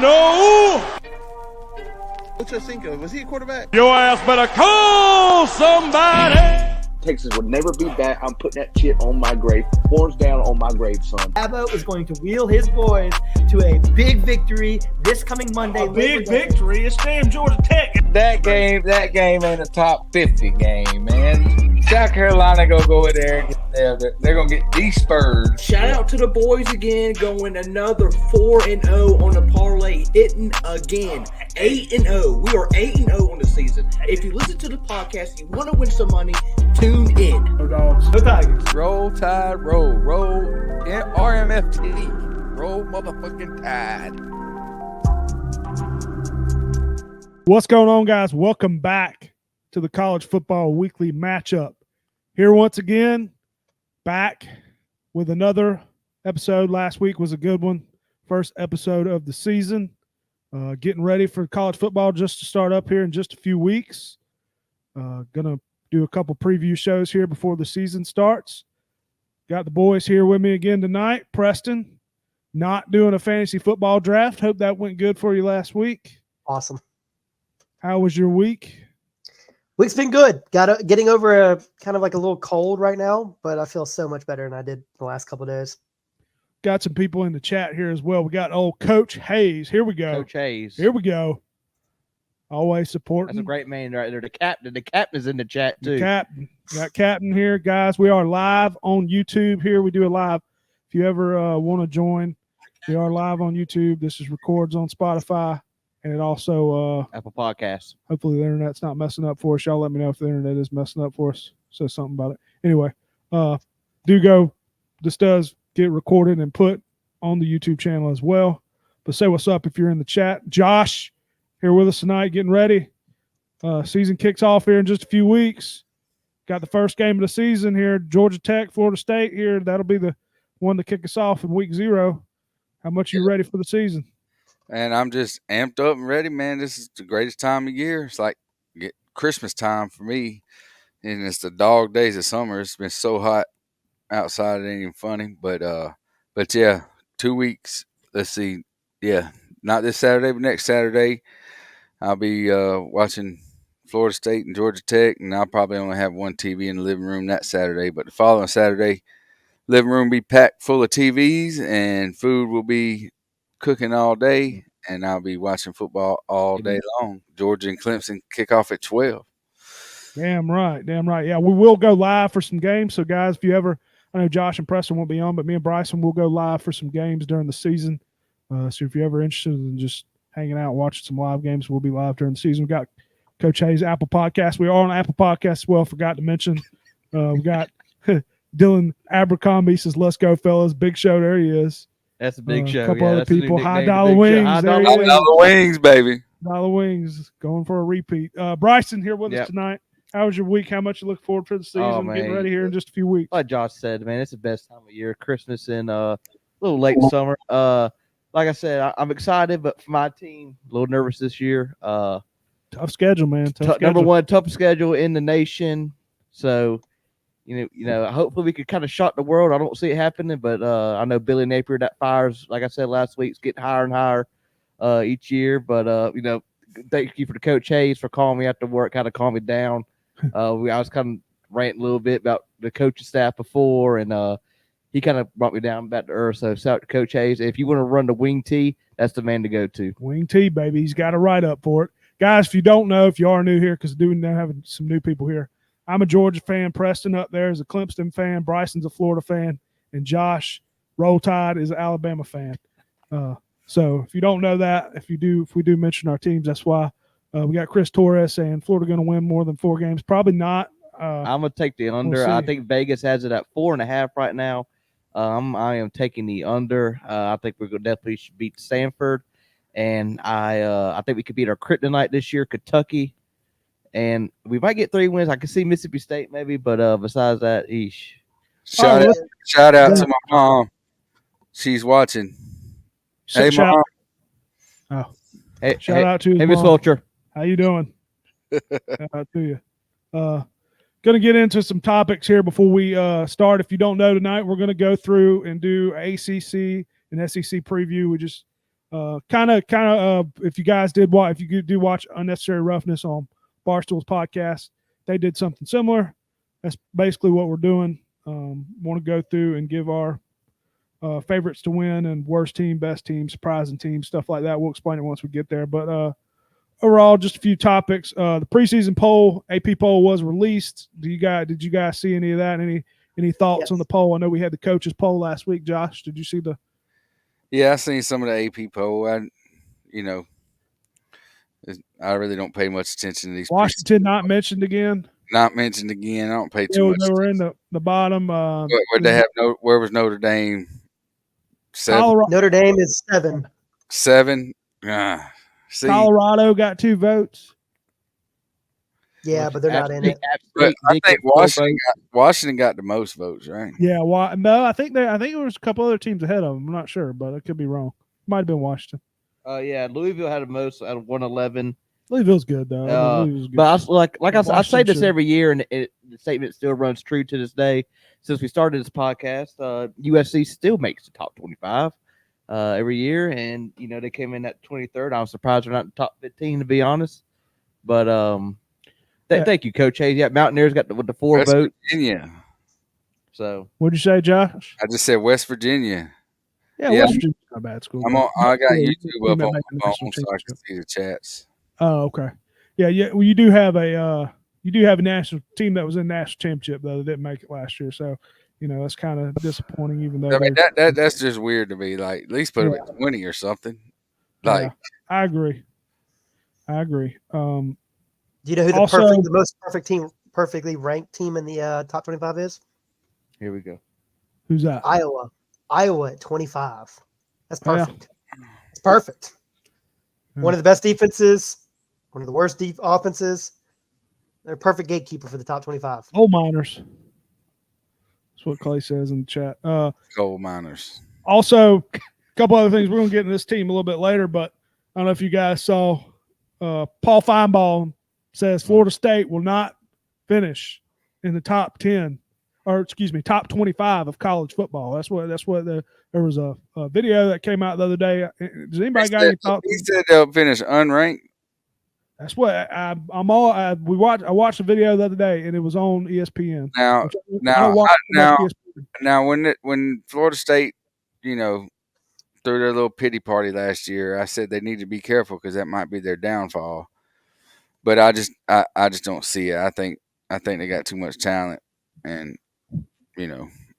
no. What's your thinking? Was he a quarterback? Your ass better call somebody. Texas would never be back. I'm putting that shit on my grave. Horns down on my grave, son. Dabo is going to wheel his boys to a big victory this coming Monday. A big victory. It's damn Georgia Tech. That game ain't a top 50 game, man. South Carolina go in there. They're going to get de-spurred. Shout out to the boys again, going another 4-0 on the parlay, hitting again. 8-0. We are 8-0 on the season. If you listen to the podcast, you want to win some money, tune in. No dogs. No tigers. Roll Tide, roll. Roll RMFT. Roll motherfucking Tide. What's going on, guys? Welcome back to the College Football Weekly Matchup. Here once again, back with another episode. Last week was a good one. First episode of the season. Getting ready for college football just to start up here in just a few weeks. Gonna do a couple preview shows here before the season starts. Got the boys here with me again tonight. Preston, not doing a fantasy football draft. Hope that went good for you last week. Awesome. How was your week? Week's been good. Getting over a kind of like a little cold right now, but I feel so much better than I did the last couple of days. Got some people in the chat here as well. We got old Coach Hayes. Here we go. Coach Hayes. Here we go. Always supporting. That's a great man right there. The captain. The captain is in the chat too. The captain. Got Captain here, guys. We are live on YouTube here. We do a live. If you ever want to join, we are live on YouTube. This is records on Spotify. And it also Apple Podcasts. Hopefully the internet's not messing up for us. Y'all let me know if the internet is messing up for us. Say something about it. Anyway, this does get recorded and put on the YouTube channel as well. But say what's up if you're in the chat. Josh, here with us tonight, getting ready. Season kicks off here in just a few weeks. Got the first game of the season here. Georgia Tech, Florida State here. That'll be the one to kick us off in week 0. How much are you ready for the season? And I'm just amped up and ready, man. This is the greatest time of year. It's like Christmas time for me. And it's the dog days of summer. It's been so hot outside, it ain't even funny. But yeah, 2 weeks. Let's see. Yeah, not this Saturday, but next Saturday, I'll be watching Florida State and Georgia Tech. And I'll probably only have one TV in the living room that Saturday. But the following Saturday, living room will be packed full of TVs and food will be cooking all day, and I'll be watching football all day long. Georgia and Clemson kick off at 12. Damn right. Yeah, we will go live for some games. So, guys, if you ever – I know Josh and Preston won't be on, but me and Bryson will go live for some games during the season. So if you're ever interested in just hanging out, watching some live games, we'll be live during the season. We've got Coach Hayes' Apple Podcast. We are on Apple Podcast as well. Forgot to mention. We got Dylan Abercrombie says, "Let's go, fellas." Big show. There he is. That's a big show. A couple other that's people. High Dollar Wings. High Dollar Wings, baby. Dollar Wings going for a repeat. Bryson here with us tonight. How was your week? How much you look forward for the season? Getting ready here in just a few weeks. Like Josh said, man, it's the best time of year. Christmas and a little late summer. Like I said, I'm excited, but for my team, a little nervous this year. Tough schedule, man. Number one, toughest schedule in the nation. So, you know, hopefully we could kind of shock the world. I don't see it happening, but I know Billy Napier, that fires, like I said last week, is getting higher and higher each year. But, thank you for the Coach Hayes for calling me after work, kind of calm me down. I was kind of ranting a little bit about the coaching staff before, and he kind of brought me down back to earth. So shout out to Coach Hayes. If you want to run the wing tee, that's the man to go to. Wing tee, baby. He's got a write up for it. Guys, if you don't know, if you are new here, because we do now have some new people here, I'm a Georgia fan. Preston up there is a Clemson fan. Bryson's a Florida fan. And Josh, Roll Tide, is an Alabama fan. So if you don't know that, if we do mention our teams, that's why. We got Chris Torres saying Florida going to win more than 4 games. Probably not. I'm going to take the under. We'll I think Vegas has it at 4.5 right now. I am taking the under. I think we're going to definitely should beat Stanford. And I think we could beat our kryptonite this year, Kentucky. And we might get 3 wins. I can see Mississippi State maybe, but besides that, eesh. Shout out to my mom. She's watching. Hey, Mom. Shout out to Miss Vulture. How you doing? Shout out to you. Going to get into some topics here before we start. If you don't know tonight, we're going to go through and do ACC and SEC preview. We just Kind of. If you guys did watch, if you do watch Unnecessary Roughness on Barstool's podcast, they did something similar. That's basically what we're doing. Want to go through and give our favorites to win and worst team, best team, surprising team, stuff like that. We'll explain it once we get there. But overall, just a few topics. The preseason poll, AP poll, was released. Did you guys see any of that? Any thoughts on the poll? I know we had the coaches poll last week. Josh, did you see the? Yeah, I seen some of the AP poll. I really don't pay much attention to these. Washington not mentioned again. Not mentioned again. I don't pay too much. They were in the bottom. Where they have where was Notre Dame? 7. Colorado. Notre Dame is 7. 7. See, Colorado got 2 votes. Yeah, but they're not in it. but I think Washington got the most votes, right? Yeah, no, I think there was a couple other teams ahead of them. I'm not sure, but I could be wrong. Might have been Washington. Yeah, Louisville had the most at 111. Louisville's good though. Louisville's good. But I say this should. every year, and the statement still runs true to this day. Since we started this podcast, USC still makes the top 25 every year, and they came in at 23rd. I was surprised they're not in the top 15, to be honest. But thank you, Coach Hayes. Yeah, Mountaineers got with the 4 West votes. Virginia. So What'd you say, Josh? I just said West Virginia. Yeah, West Virginia's not a bad school. I got YouTube up on my Making phone national so I can championship. see the chats. Oh, okay. Yeah. Well, you do have a national team that was in national championship though that didn't make it last year. So that's kind of disappointing. Even though I mean that's just weird to me. Like at least put them at 20 or something. Like yeah, I agree. Do you know who the most perfectly ranked team in the top 25 is? here we go. Who's that? Iowa at 25. That's perfect. It's perfect. One of the best defenses, one of the worst offenses. They're a perfect gatekeeper for the top 25. Coal miners. That's what Clay says in the chat. coal miners. Also, a couple other things. We're going to get into this team a little bit later, but I don't know if you guys saw Paul Feinbaum says Florida State will not finish in the top 10, or excuse me, top 25 of college football. That's what there was a video that came out the other day. Does anybody got any thoughts? He said they'll finish unranked. That's what I watched the video the other day, and it was on ESPN. Now, when Florida State, threw their little pity party last year, I said they need to be careful because that might be their downfall. But I just don't see it. I think they got too much talent, and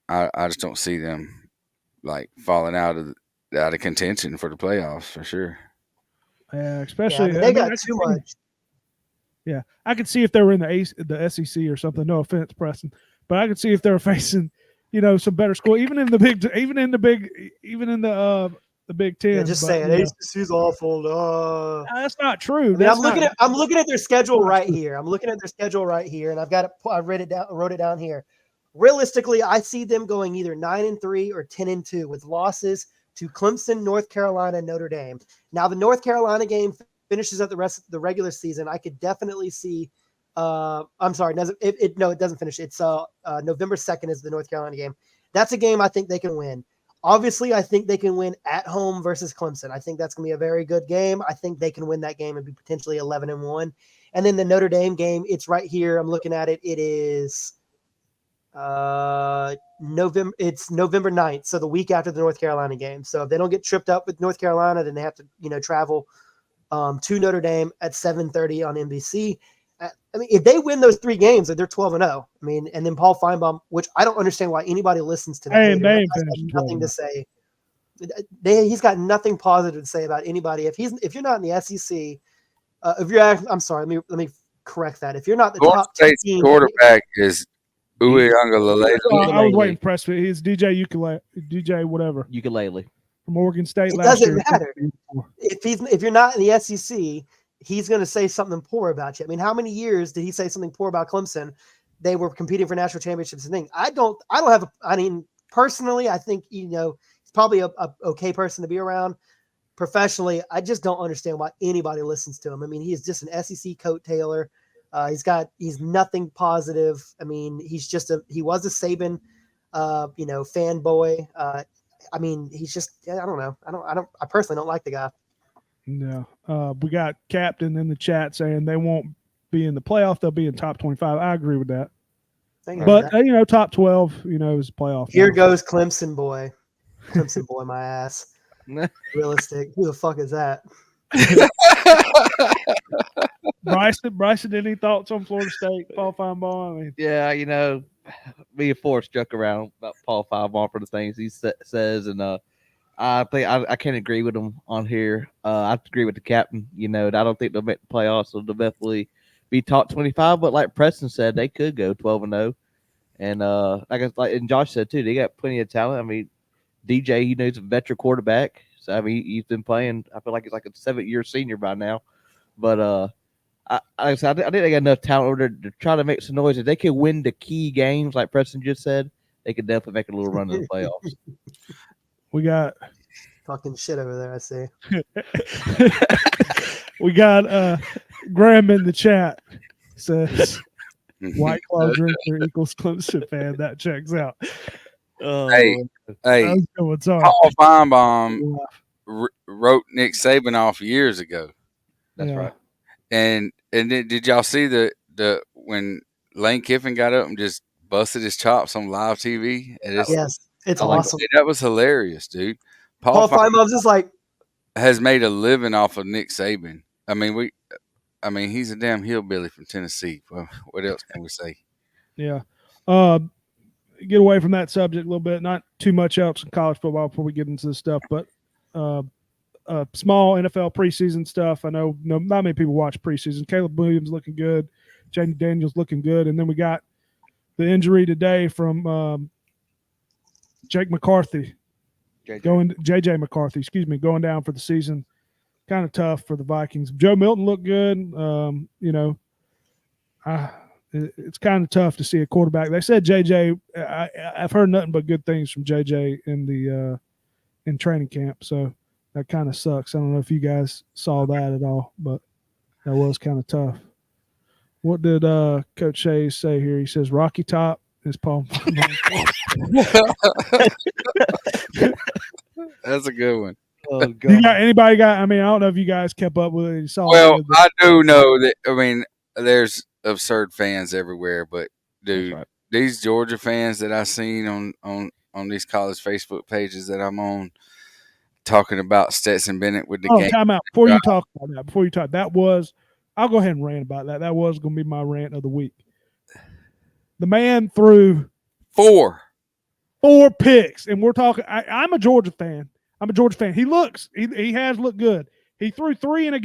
I just don't see them like falling out of contention for the playoffs for sure. Yeah, especially they got too much. Yeah, I could see if they were in the SEC or something. No offense, Preston, but I could see if they were facing, some better school, even in the Big Ten. Yeah, just saying, ACC's awful. That's not true. I'm looking at their schedule right here. And I've got it. I wrote it down here. Realistically, I see them going either 9-3 or 10-2 with losses to Clemson, North Carolina, and Notre Dame. Now, the North Carolina game finishes up the rest of the regular season. I could definitely see. I'm sorry, it doesn't finish. It's November 2nd is the North Carolina game. That's a game I think they can win. Obviously, I think they can win at home versus Clemson. I think that's going to be a very good game. I think they can win that game and be potentially 11-1. And then the Notre Dame game, it's right here. I'm looking at it. It is November 9th, so the week after the North Carolina game. So if they don't get tripped up with North Carolina, then they have to travel to Notre Dame at 7:30 on NBC. I mean, if they win those 3 games, they're 12-0. I mean, and then Paul Feinbaum, which I don't understand why anybody listens to that. Nothing to say. He's got nothing positive to say about anybody. If you're not in the SEC, I'm sorry. Let me correct that. If you're not the top State's team, quarterback is Uiagalelei. I was waiting for Preston. He's DJ Ukulele from Oregon State. It doesn't matter. If you're not in the SEC, he's going to say something poor about you. I mean, how many years did he say something poor about Clemson? They were competing for national championships and things. Personally, I think, he's probably a okay person to be around. Professionally, I just don't understand why anybody listens to him. I mean, he is just an SEC coattailer. He's nothing positive. I mean, he was a Saban, fanboy. I mean, he's just, I don't know. I personally don't like the guy. No. We got Captain in the chat saying they won't be in the playoff. They'll be in top 25. I agree with that. But, top 12, is playoff. Here goes Clemson boy. Clemson boy, my ass. Realistic. Who the fuck is that? Bryson, any thoughts on Florida State, Paul Feinbaum? I mean, yeah, me and Forrest joke around about Paul Feinbaum for the things he says, and I think I can't agree with him on here. I agree with the captain. I don't think they'll make the playoffs, so they'll definitely be top 25. But like Preston said, they could go 12-0, and and Josh said too, they got plenty of talent. I mean, DJ, he's a veteran quarterback, so I mean he's been playing. I feel like he's like a 7-year senior by now, but I think they got enough talent over there to try to make some noise. If they can win the key games, like Preston just said, they could definitely make a little run in the playoffs. We got talking shit over there, I see. We got Graham in the chat says White Claw drinker equals Clemson fan. That checks out. Hey, Paul Feinbaum wrote Nick Saban off years ago. That's right. And then did y'all see the when Lane Kiffin got up and just busted his chops on live TV? Yes, it's awesome. That was hilarious, dude. Paul Feinbaum's just like has made a living off of Nick Saban. I mean, he's a damn hillbilly from Tennessee. Well, what else can we say? Yeah. Get away from that subject a little bit. Not too much else in college football before we get into this stuff, but small NFL preseason stuff. I know not many people watch preseason. Caleb Williams looking good. Jaden Daniels looking good. And then we got the injury today from Jake McCarthy. JJ McCarthy, going down for the season. Kind of tough for the Vikings. Joe Milton looked good. It's kind of tough to see a quarterback. They said JJ. I've heard nothing but good things from JJ in training camp. So that kind of sucks. I don't know if you guys saw that at all, but that was kind of tough. What did Coach Hayes say here? He says Rocky Top is Paul. That's a good one. Oh, God. Anybody got? I mean, I don't know if you guys kept up with it. You saw I do know that. I mean, there's absurd fans everywhere, but dude, these Georgia fans that I seen on these college Facebook pages that I'm on, talking about Stetson Bennett with the game. Time out. Before you talk about that, that was. I'll go ahead and rant about that. That was going to be my rant of the week. The man threw four picks, and we're talking. I'm a Georgia fan. He has looked good. He threw 3 in a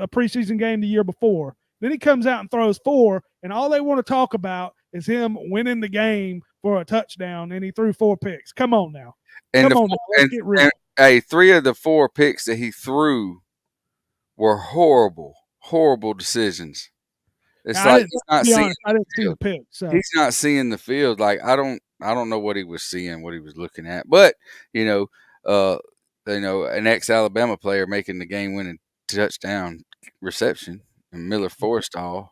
preseason game the year before. Then he comes out and throws 4, and all they want to talk about is him winning the game for a touchdown, and he threw 4 picks. Come on now. Let's get real. Hey, 3 of the 4 picks that he threw were horrible decisions. It's like he's not seeing. I didn't see the pick. So. He's not seeing the field. Like I don't know what he was seeing, what he was looking at. But an ex-Alabama player making the game-winning touchdown reception, and Miller Forrestall.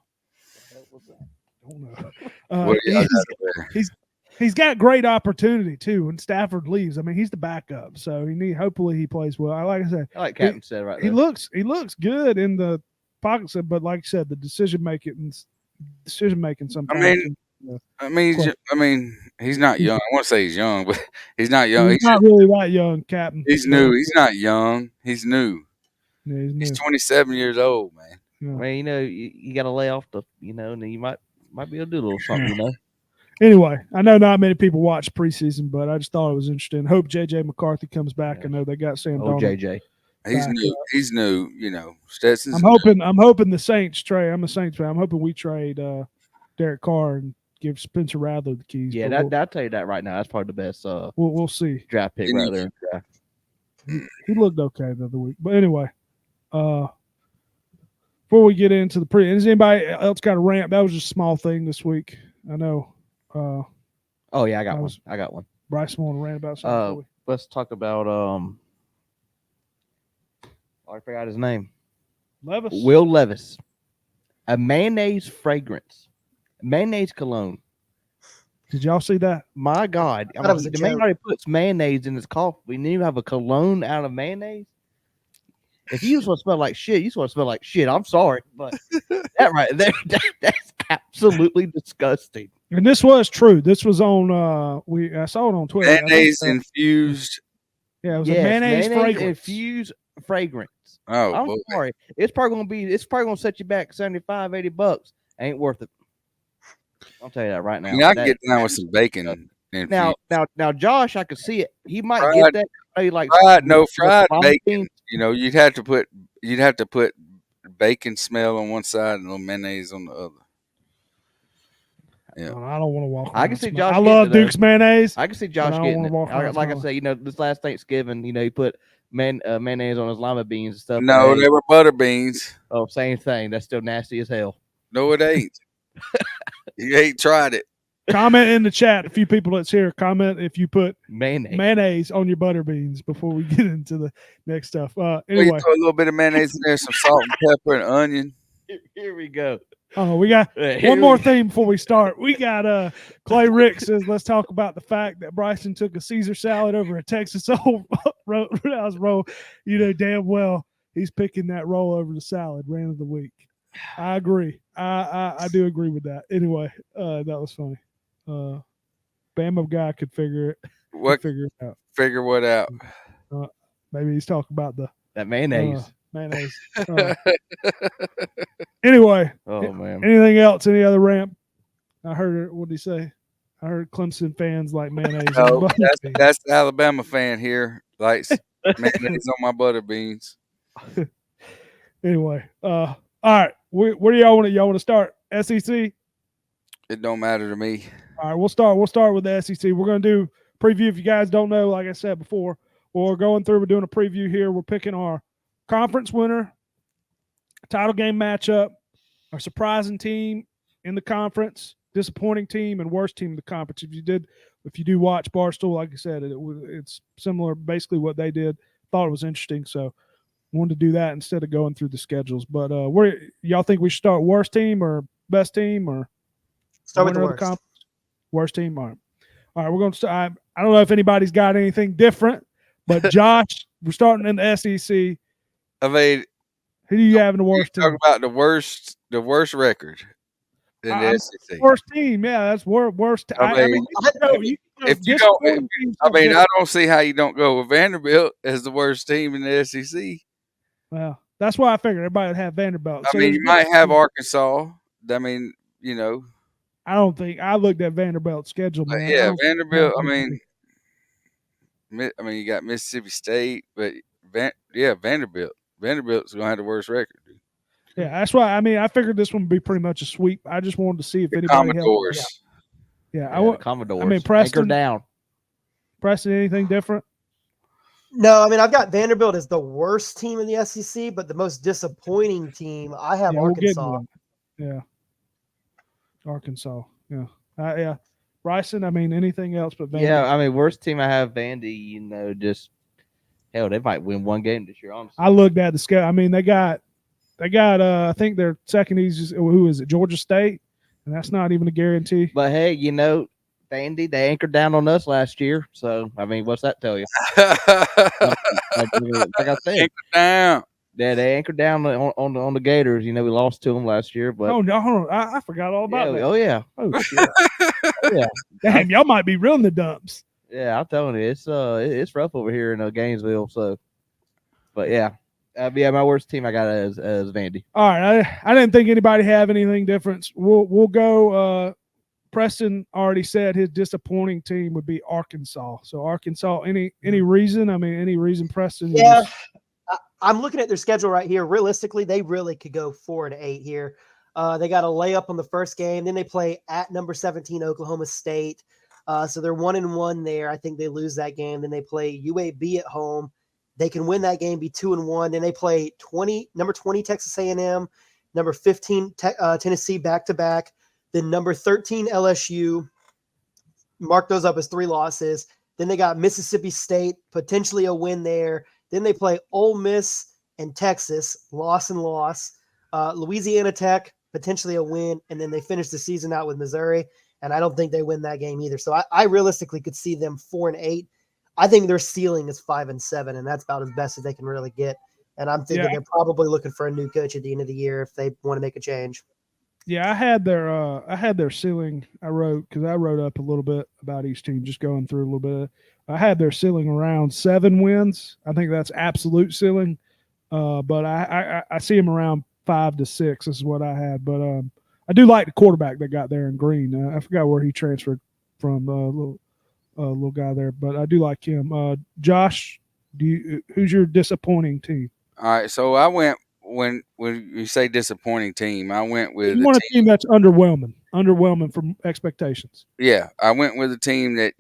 He's got great opportunity too when Stafford leaves. I mean, he's the backup, so hopefully he plays well. Like I said, Captain said right there. He looks good in the pocket, but like I said, the decision making sometimes. I mean, he's not young. I want to say he's young, but he's not young. He's not really that young, Captain. He's new. He's not young. He's new. Yeah, he's 27 years old, man. Yeah. Well, you got to lay off and then you might be able to do a little something, Anyway, I know not many people watch preseason, but I just thought it was interesting. Hope JJ McCarthy comes back. I know they got Sam Darnold. JJ. He's new. Stetson's. I'm hoping the Saints trade. I'm a Saints fan. I'm hoping we trade Derek Carr and give Spencer Rattler the keys. Yeah, I'll tell you that right now. That's probably the best. We'll see. Draft pick right there. He looked okay the other week, but anyway, before we get into the has anybody else got a rant? That was just a small thing this week. I know. Oh yeah, I got one. Bryce want to rant about something. Let's talk about I forgot his name. Will Levis. A mayonnaise fragrance. Mayonnaise cologne Did y'all see that? My God. thought it was a The man joke. already puts mayonnaise in his coffee. We need to have a cologne out of mayonnaise. If you just want to smell like shit, you just want to smell like shit. I'm sorry, but that right there, that's absolutely disgusting. And this was true. This was on I saw it on Twitter. I think, Mayonnaise infused. yeah, it was a mayonnaise fragrance. infused fragrance. Oh, I'm boy. sorry. It's probably gonna set you back $75-$80. Ain't worth it. I'll tell you that right now. I mean, I can get down with some bacon. Now, Josh, I could see it. He might Fried- get that. He like fried lima bacon. beans. You know, you'd have to put bacon smell on one side and a little mayonnaise on the other. Yeah. I don't want to walk. I can see Josh. I love Duke's mayonnaise. I can see but Josh I don't getting wanna it. walk around Like I smelling. said, you know, this last Thanksgiving, you know, he put mayonnaise on his lima beans and stuff. No, they were butter beans. Oh, same thing. That's still nasty as hell. No, it ain't. You ain't tried it. Comment in the chat. A few people that's here. Comment if you put mayonnaise on your butter beans before we get into the next stuff. Well, Anyway, you throw a little bit of mayonnaise in there, some salt and pepper and onion. Here we go. oh, we got one more thing before we start. We got Clay Rick says, let's talk about the fact that Bryson took a Caesar salad over a Texas Roadhouse roll. You know damn well he's picking that roll over the salad. Rant of the week. I agree. I do agree with that. Anyway, that was funny. Bama guy could figure it. Figure it out. Figure what out? Maybe he's talking about that mayonnaise. Mayonnaise. Anyway. Oh man. Anything else? Any other rant? I heard. What did he say? I heard Clemson fans like mayonnaise. No, that's the Alabama fan here. Likes mayonnaise on my butter beans. Anyway, all right. Where do y'all want to? Y'all want to start? SEC. It don't matter to me. All right, we'll start. We'll start with the SEC. We're going to do preview. If you guys don't know, like I said before, we're going through. We're doing a preview here. We're picking our conference winner, title game matchup, our surprising team in the conference, disappointing team, and worst team in the conference. If you do watch Barstool, like I said, it's similar, basically what they did. Thought it was interesting, so wanted to do that instead of going through the schedules. But where y'all think we should start? Worst team or best team, or start with the worst? Worst team. All right. We're going to start. I don't know if anybody's got anything different, but Josh, we're starting in the SEC. I mean, who do you have in the worst team? Talk about the worst record in the SEC. Worst team, yeah, that's worst. I mean, I don't see how you don't go with Vanderbilt as the worst team in the SEC. Well, that's why I figured everybody would have Vanderbilt. I mean, you might have Arkansas. I mean, you know. I don't think I looked at Vanderbilt's schedule, man. Yeah, Vanderbilt. I mean, you got Mississippi State, but Vanderbilt. Vanderbilt's gonna have the worst record. Dude. Yeah, that's why. I mean, I figured this one would be pretty much a sweep. I just wanted to see if anybody Commodores. Commodores. I mean, Preston Anchor down. Preston, anything different? No, I mean, I've got Vanderbilt as the worst team in the SEC, but the most disappointing team, I have Arkansas. Yeah. Arkansas. Yeah. Yeah. Bryson, I mean, anything else but Vandy? Yeah, I mean, worst team I have Vandy, you know, just hell, they might win one game this year, honestly. I looked at the schedule. I mean, they got I think their second easiest, who is it? Georgia State. And that's not even a guarantee. But hey, you know, Vandy, they anchored down on us last year. So I mean, what's that tell you? like I said, anchored down. Yeah, they anchored down on the Gators. You know, we lost to them last year, but oh no, hold on. I forgot all about that. Oh yeah. Oh shit. Yeah. Damn, y'all might be real in the dumps. Yeah, I'm telling you, it's rough over here in Gainesville. So, but yeah, my worst team I got as Vandy. All right, I didn't think anybody have anything different. We'll go. Preston already said his disappointing team would be Arkansas. So Arkansas, any reason? I mean, any reason Preston? Yeah. I'm looking at their schedule right here. Realistically, they really could go 4-8 here. They got a layup on the first game. Then they play at number 17 Oklahoma State. So they're 1-1 there. I think they lose that game. Then they play UAB at home. They can win that game, be 2-1. Then they play number 20 Texas A&M, number 15 Tennessee back-to-back. Then number 13 LSU. Mark those up as 3 losses. Then they got Mississippi State, potentially a win there. Then they play Ole Miss and Texas, loss and loss. Louisiana Tech, potentially a win. And then they finish the season out with Missouri. and I don't think they win that game either. So I realistically could see them 4-8. I think their ceiling is 5-7, and that's about as best as they can really get. And I'm thinking they're probably looking for a new coach at the end of the year if they want to make a change. Yeah, I had their ceiling. I wrote up a little bit about each team, just going through a little bit. I had their ceiling around 7 wins. I think that's absolute ceiling. But I see them around 5 to 6. This is what I had. But I do like the quarterback they got there in Green. I forgot where he transferred from. Little guy there, but I do like him. Josh, who's your disappointing team? All right, so I went when you say disappointing team, I went with you want a team that's underwhelming from expectations. Yeah, I went with a team that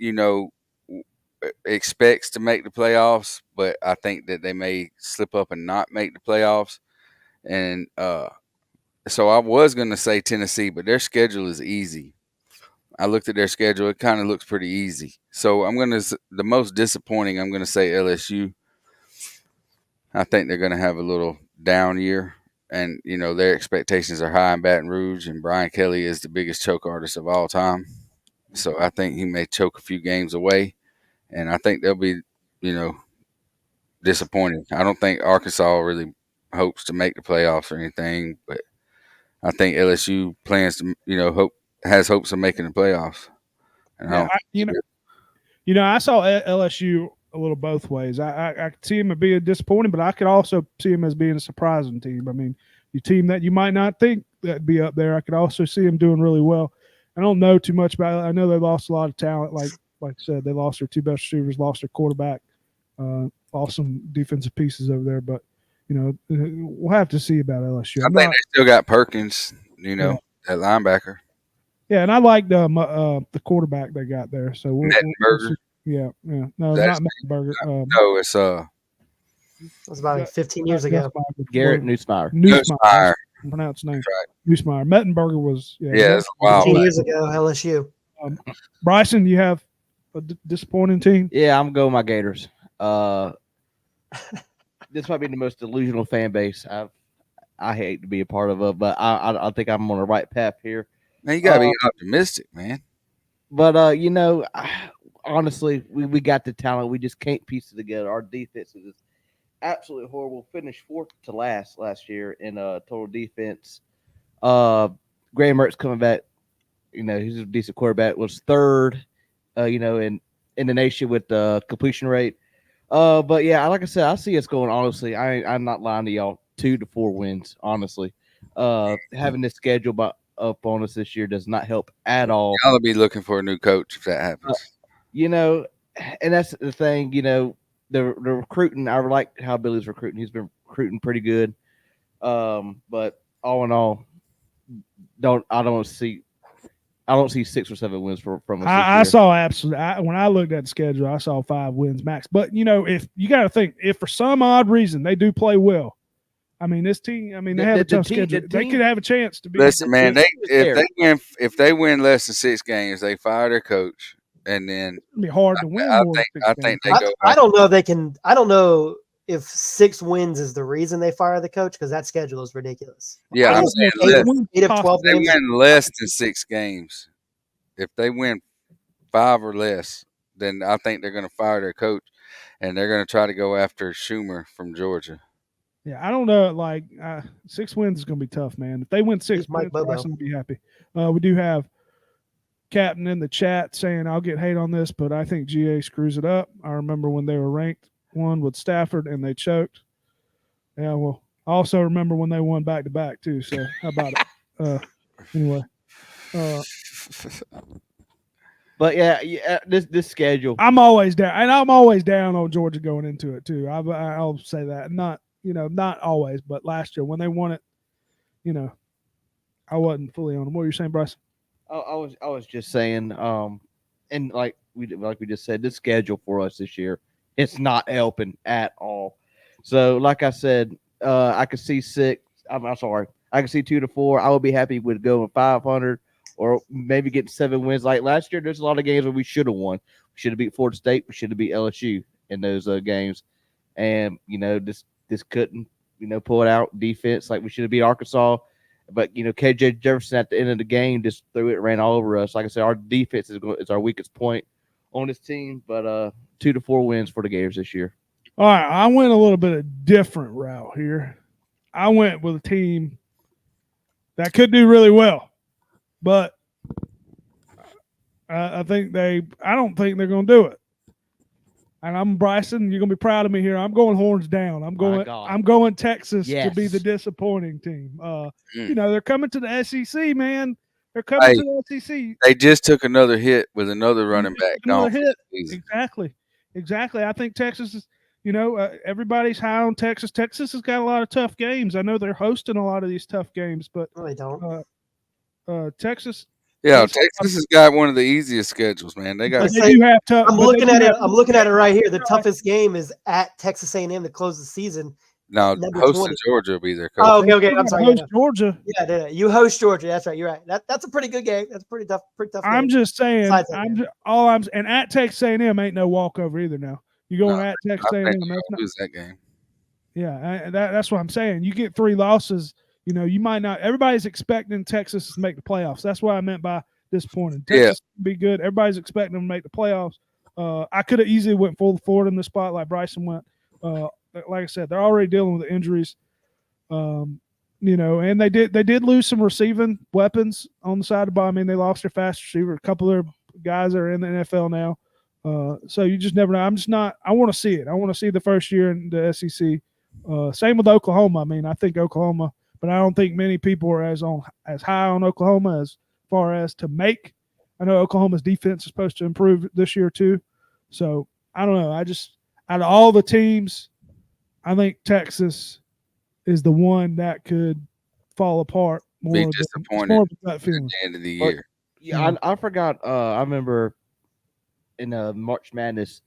expects to make the playoffs, but I think that they may slip up and not make the playoffs. And so I was going to say Tennessee, but their schedule is easy. I looked at their schedule; it kind of looks pretty easy. So the most disappointing. I'm going to say LSU. I think they're going to have a little down year, and their expectations are high in Baton Rouge, and Brian Kelly is the biggest choke artist of all time. So I think he may choke a few games away, and I think they'll be, disappointing. I don't think Arkansas really hopes to make the playoffs or anything, but I think LSU plans to, has hopes of making the playoffs. And I saw LSU a little both ways. I could see him as being disappointing, but I could also see him as being a surprising team. I mean, the team that you might not think that'd be up there, I could also see him doing really well. I don't know too much about it. I know they lost a lot of talent. Like I said, they lost their 2 best receivers, lost their quarterback, lost some defensive pieces over there. But we'll have to see about LSU. I think they still got Perkins, that linebacker. Yeah, and I like the quarterback they got there. So Mettenberger. Yeah. No, it's not Mettenberger. No, it's It was about 15 years ago. Garrett Nussmeier. Nussmeier. Pronounce name. Right. Nussmeier. Mettenberger was it's a while 15 years ago. LSU. Bryson, you have a disappointing team? Yeah, I'm going my Gators. This might be the most delusional fan base I hate to be a part of it, but I think I'm on the right path here. Man, you gotta be optimistic, man. But honestly, we got the talent. We just can't piece it together. Our defense is absolutely horrible. Finished 4th to last year in total defense. Graham Mertz coming back. He's a decent quarterback. Was 3rd, in the nation with the completion rate. But yeah, like I said, I see us going. Honestly, I'm not lying to y'all. 2 to 4 wins. Honestly, having this schedule up on us this year does not help at all. I'll be looking for a new coach if that happens. And that's the thing. The recruiting. I like how Billy's recruiting. He's been recruiting pretty good. But all in all, I don't see 6 or 7 wins from us. I saw absolutely. When I looked at the schedule, I saw 5 wins max. But if you got to think, if for some odd reason they do play well, I mean this team. I mean they have a tough schedule. They could have a chance to be. Listen, man, if they win less than 6 games, they fire their coach, and then it'd be hard to win. I think they go. I don't know if they can. I don't know if 6 wins is the reason they fire the coach because that schedule is ridiculous. Yeah, I'm saying 8 of 12 they games. win less than 6 games. If they win 5 or less, then I think they're going to fire their coach, and they're going to try to go after Schumer from Georgia. Yeah, I don't know. 6 wins is going to be tough, man. If they win 6 wins, Bryson will be happy. We do have Captain in the chat saying, I'll get hate on this, but I think GA screws it up. I remember when they were ranked 1 with Stafford and they choked. Yeah, well, I also remember when they won back-to-back too. So how about it? Anyway. But yeah, this schedule. I'm always down, and I'm always down on Georgia going into it too. I'll say that. Not always, but last year when they won it, I wasn't fully on them. What were you saying, Bryce? I was just saying, and like we just said, this schedule for us this year, it's not helping at all. So, like I said, I could see 6. I'm sorry, I could see 2 to 4. I would be happy with going 500 or maybe getting 7 wins. Like last year, there's a lot of games where we should have won. We should have beat Florida State. We should have beat LSU in those games, and this couldn't pull it out defense like we should have beat Arkansas. But KJ Jefferson at the end of the game just threw it, ran all over us. Like I said, our defense is our weakest point on this team. But 2 to 4 wins for the Gators this year. All right, I went a little bit of a different route here. I went with a team that could do really well, but I don't think they're going to do it. And I'm Bryson. You're going to be proud of me here. I'm going horns down. I'm going Texas to be the disappointing team. They're coming to the SEC, man. They're coming to the SEC. They just took another hit with another running back. Another hit. Exactly. I think Texas is. Everybody's high on Texas. Texas has got a lot of tough games. I know they're hosting a lot of these tough games, but no, they don't. Texas. Yeah, Texas has got one of the easiest schedules, man. They do have tough. I'm looking at it. I'm looking at it right here. The toughest game is at Texas A&M to close the season. No, hosting Georgia will be there. Oh, okay. I'm sorry. Host Georgia. Yeah, you host Georgia. That's right. You're right. That's a pretty good game. That's pretty tough. I'm game. just saying. And at Texas A&M ain't no walkover either. Now you going at Texas A&M. Lose that game. Yeah, that's what I'm saying. You get 3 losses. You might not. Everybody's expecting Texas to make the playoffs. That's what I meant by disappointing. Texas would be good. Everybody's expecting them to make the playoffs. I could have easily went full forward in the spot like Bryson went. Like I said, they're already dealing with the injuries. And they did lose some receiving weapons on the side of the ball. I mean, they lost their fast receiver. A couple of their guys are in the NFL now. So you just never know. I want to see it. I want to see the first year in the SEC. Same with Oklahoma. I mean, I think Oklahoma, but I don't think many people are as high on Oklahoma as far as to make. I know Oklahoma's defense is supposed to improve this year too. So I don't know. Out of all the teams, I think Texas is the one that could fall apart. Be disappointed at the end of the year. I forgot. I remember in March Madness,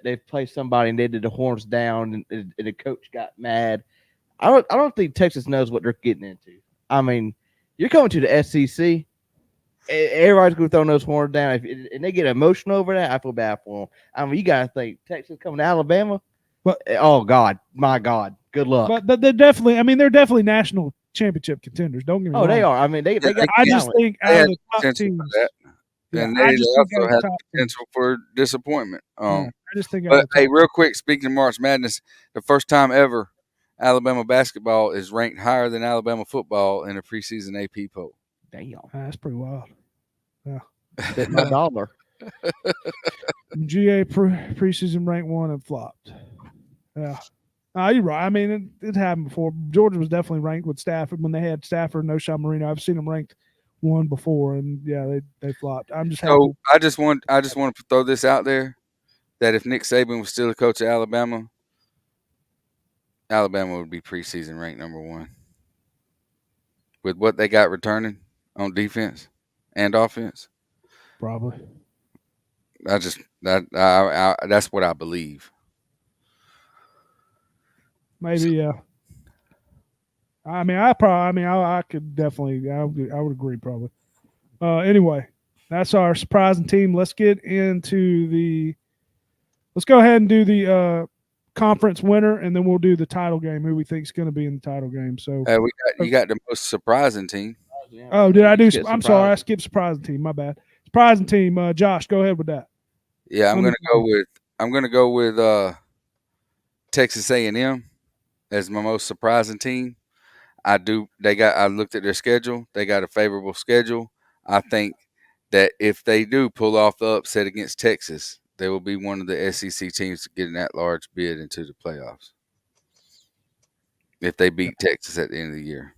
they played somebody and they did the horns down, and the coach got mad. I don't think Texas knows what they're getting into. I mean, you're coming to the SEC. Everybody's going to throw those horns down. And they get emotional over that, I feel bad for them. I mean, you got to think Texas coming to Alabama. But oh God, my God, good luck. But they're definitely national championship contenders. Don't get me wrong. Oh, they are. I mean, they got. I just think out of the top teams, and they also have potential for disappointment. I just think. But hey, real quick, speaking of March Madness, the first time ever Alabama basketball is ranked higher than Alabama football in a preseason AP poll. Damn, that's pretty wild. Yeah, bet my dollar. GA preseason ranked 1 and flopped. Yeah. You're right. I mean, it happened before. Georgia was definitely ranked with Stafford when they had Stafford and O'Shawn Marino. I've seen them ranked 1 before, and yeah, they flopped. I'm just happy. So I just want to throw this out there that if Nick Saban was still the coach of Alabama, Alabama would be preseason ranked number 1 with what they got returning on defense and offense. Probably. That's what I believe. Maybe, yeah. I could definitely, I would agree probably. Anyway, that's our surprising team. Let's go ahead and do the conference winner, and then we'll do the title game, who we think is going to be in the title game. So you got the most surprising team. Oh, did I do? I'm sorry, I skipped surprising team. My bad. Surprising team. Josh, go ahead with that. Yeah, I'm gonna go with Texas A&M as my most surprising team. I looked at their schedule. They got a favorable schedule. I think that if they do pull off the upset against Texas, they will be one of the SEC teams to get an at-large bid into the playoffs. If they beat Texas at the end of the year.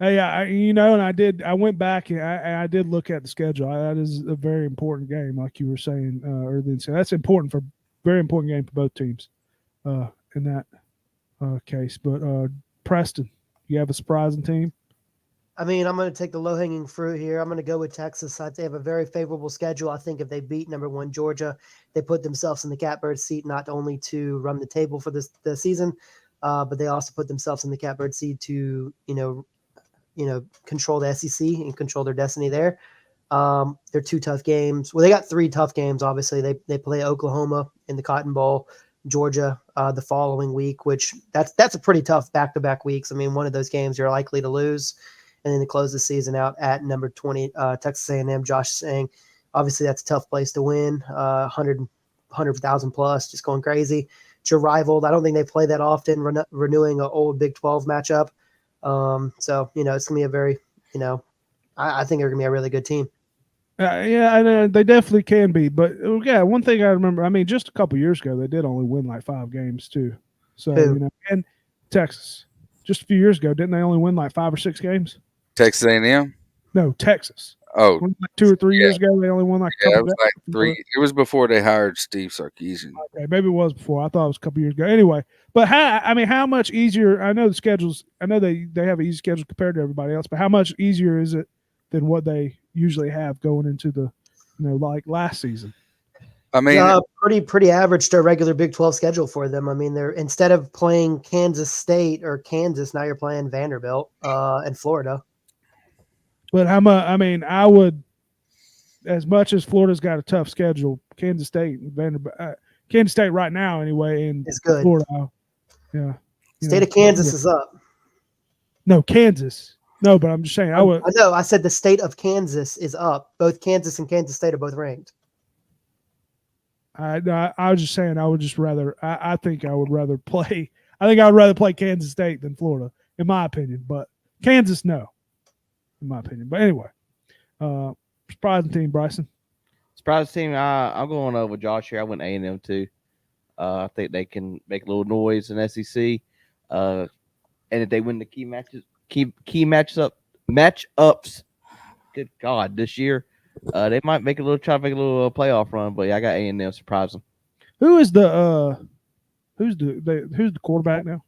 Hey, I went back and I did look at the schedule. That is a very important game, like you were saying earlier. So that's very important game for both teams in that case. But Preston, you have a surprising team? I mean, I'm going to take the low-hanging fruit here. I'm going to go with Texas. They have a very favorable schedule. I think if they beat number 1 Georgia, they put themselves in the catbird seat not only to run the table for the season, but they also put themselves in the catbird seat to control the SEC and control their destiny there. They're 2 tough games. Well, they got 3 tough games. Obviously, they play Oklahoma in the Cotton Bowl, Georgia the following week, which that's a pretty tough back-to-back weeks. I mean, one of those games you're likely to lose. and then to close the season out at number 20, Texas A&M. Josh saying, obviously that's a tough place to win. 100,000 plus, just going crazy. It's your rival. I don't think they play that often, renewing an old Big 12 matchup. So, it's going to be a very, I think they're going to be a really good team. Yeah, they definitely can be. But, yeah, one thing I remember, just a couple years ago, they did only win like 5 games too. So, and Texas. Just a few years ago, didn't they only win like 5 or 6 games? Texas A&M? No, Texas. Oh, like 2 or 3 years ago, they only won like a couple. It was like 3. It was before they hired Steve Sarkisian. Okay, maybe it was before. I thought it was a couple years ago. Anyway, but how much easier? I know the schedules. I know they have an easy schedule compared to everybody else, but how much easier is it than what they usually have going into the, like last season? Pretty average to a regular Big 12 schedule for them. They're, instead of playing Kansas State or Kansas, now you're playing Vanderbilt and Florida. But how much? I would, as much as Florida's got a tough schedule, Kansas State and Vanderbilt, Kansas State right now anyway, and it's good. Florida, yeah. State of Kansas is up. No, Kansas. No, but I'm just saying. I know. I said the state of Kansas is up. Both Kansas and Kansas State are both ranked. I was just saying I would just rather I think I would rather play Kansas State than Florida, in my opinion. But Kansas, no, in my opinion. But anyway, surprising team, Bryson. Surprising team. I'm going with Josh here. I went A&M too. I think they can make a little noise in SEC. And if they win the key matchups, good God, this year. They might try to make a little playoff run, but yeah, I got A&M surprising. Who's the quarterback now?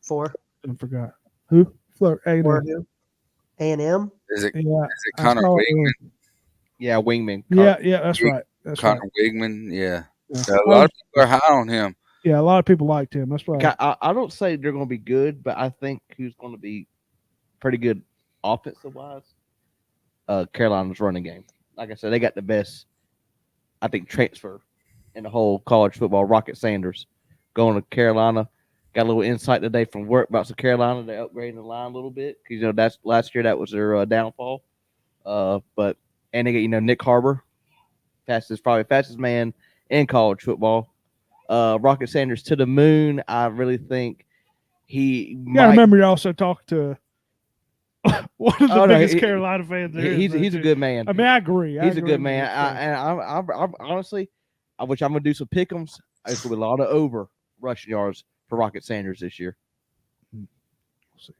4. I forgot who. A&M. A&M. Is it Connor Wigman? Yeah, Wingman. Yeah, that's right. That's Connor right. Wigman. Yeah. A lot of people are high on him. Yeah, a lot of people liked him. That's right. I don't say they're going to be good, but I think who's going to be pretty good offensive wise. Carolina's running game. Like I said, they got the best, I think, transfer in the whole college football. Rocket Sanders going to Carolina. Got a little insight today from work about South Carolina. They're upgrading the line a little bit because that's last year that was their downfall. And they get Nick Harbor, probably fastest man in college football. Rocket Sanders to the moon. I really think he. You gotta remember, you're also talking to one of the biggest Carolina fans there is. He's a good man. I agree. He's a good man. I'm honestly, which I'm gonna do some pick'ems. It's gonna be a lot of over rushing yards for Rocket Sanders this year. We'll see.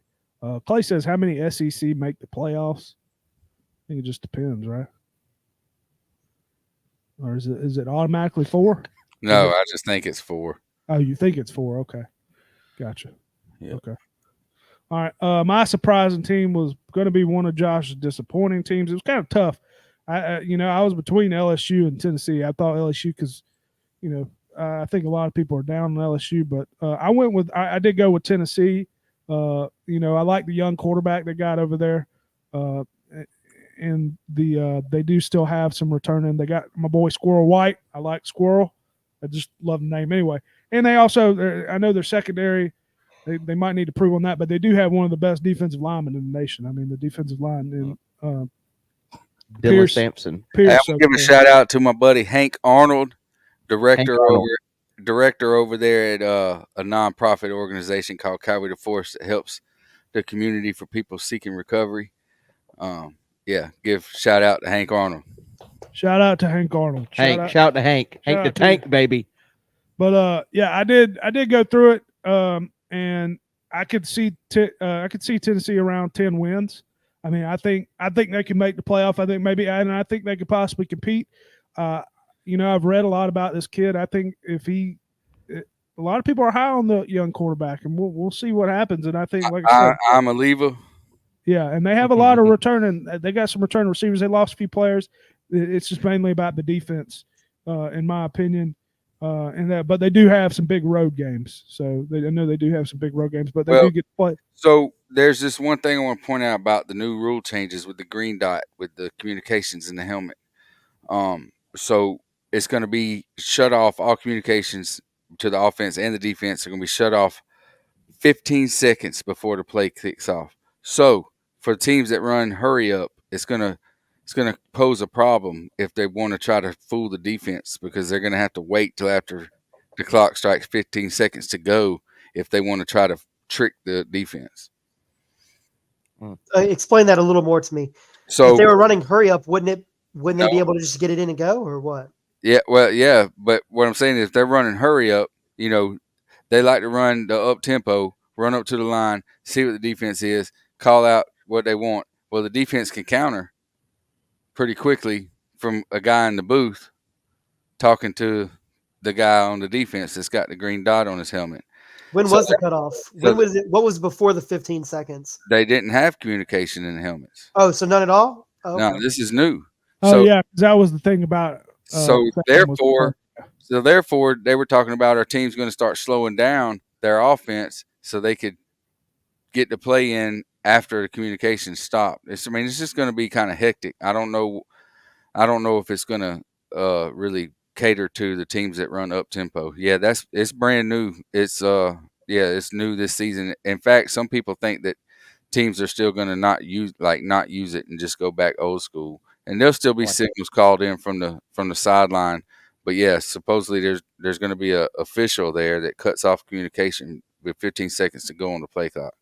Clay says, how many SEC make the playoffs? I think it just depends, right? Or is it automatically 4? No, I just think it's 4. Oh, you think it's 4? Okay, gotcha. Yeah. Okay. All right. My surprising team was going to be one of Josh's disappointing teams. It was kind of tough. I was between LSU and Tennessee. I thought LSU because, I think a lot of people are down on LSU, but I did go with Tennessee. I like the young quarterback they got over there, and they do still have some returning. They got my boy Squirrel White. I like Squirrel. I just love the name anyway. And they also, I know their secondary. They might need to prove on that, but they do have one of the best defensive linemen in the nation. The defensive line in Dylan Sampson. I will give a shout out to my buddy Hank Arnold, director over there at a nonprofit organization called Calvary the Force that helps the community for people seeking recovery. Give shout out to Hank Arnold. Shout out to Hank Arnold. Shout out to Hank. Hank the Tank, baby. But I did go through it. And I could see Tennessee around 10 wins. I think they can make the playoff. I think they could possibly compete. I've read a lot about this kid. I think a lot of people are high on the young quarterback, and we'll see what happens. And I think, like I said, I'm a lever. Yeah, and they have a lot of returning. They got some return receivers. They lost a few players. It's just mainly about the defense, in my opinion. But they do have some big road games. So I know they do have some big road games, but they do get to play. So there's this one thing I want to point out about the new rule changes with the green dot with the communications in the helmet. So it's going to be shut off. All communications to the offense and the defense are going to be shut off 15 seconds before the play kicks off. So for teams that run hurry up, it's gonna pose a problem if they want to try to fool the defense, because they're gonna have to wait till after the clock strikes 15 seconds to go if they want to try to trick the defense. Explain that a little more to me. So if they were running hurry up, wouldn't they No. be able to just get it in and go, or what? yeah, well, yeah, but what I'm saying is if they're running hurry up, they like to run the up tempo, run up to the line, see what the defense is, call out what they want. Well, the defense can counter pretty quickly from a guy in the booth talking to the guy on the defense that's got the green dot on his helmet. When was the cutoff? When was it? What was before the 15 seconds? They didn't have communication in the helmets. Oh, so none at all? Oh, No, okay. this is new. Oh So, yeah, 'cause that was the thing about. so therefore, they were talking about our team's going to start slowing down their offense so they could get the play in after the communication stopped. It's just going to be kind of hectic. I don't know if it's going to really cater to the teams that run up tempo. Yeah, it's brand new. It's it's new this season. In fact, some people think that teams are still going to not use it and just go back old school. And there'll still be signals called in from the sideline. But yeah, supposedly there's going to be a official there that cuts off communication with 15 seconds to go on the play clock.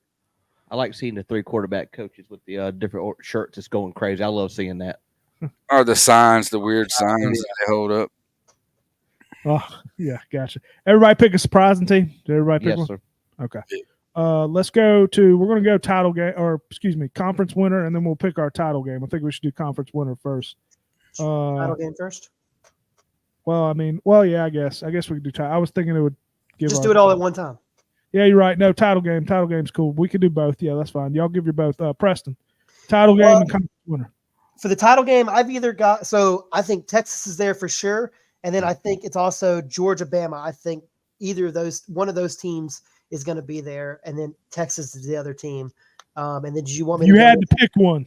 I like seeing the 3 quarterback coaches with the different shirts that's going crazy. I love seeing that. Or the signs, the weird signs that they hold up. Oh yeah, gotcha. Everybody pick a surprising team. Did everybody pick Yes, one? sir. Okay. Let's go to. We're going to go title game, or excuse me, conference winner, and then we'll pick our title game. I think we should do conference winner first. Title game first. Well, yeah, I guess we could do title. I was thinking it would give. Just do it all at one time. Yeah, you're right. No, title game. Title game's cool. We could do both. Yeah, that's fine. Y'all give your both. Preston, title game and conference winner. For the title game, I've either got. So I think Texas is there for sure, and then I think it's also Georgia, Bama. I think one of those teams is going to be there, and then Texas is the other team. And then, did you want me? You had to pick one.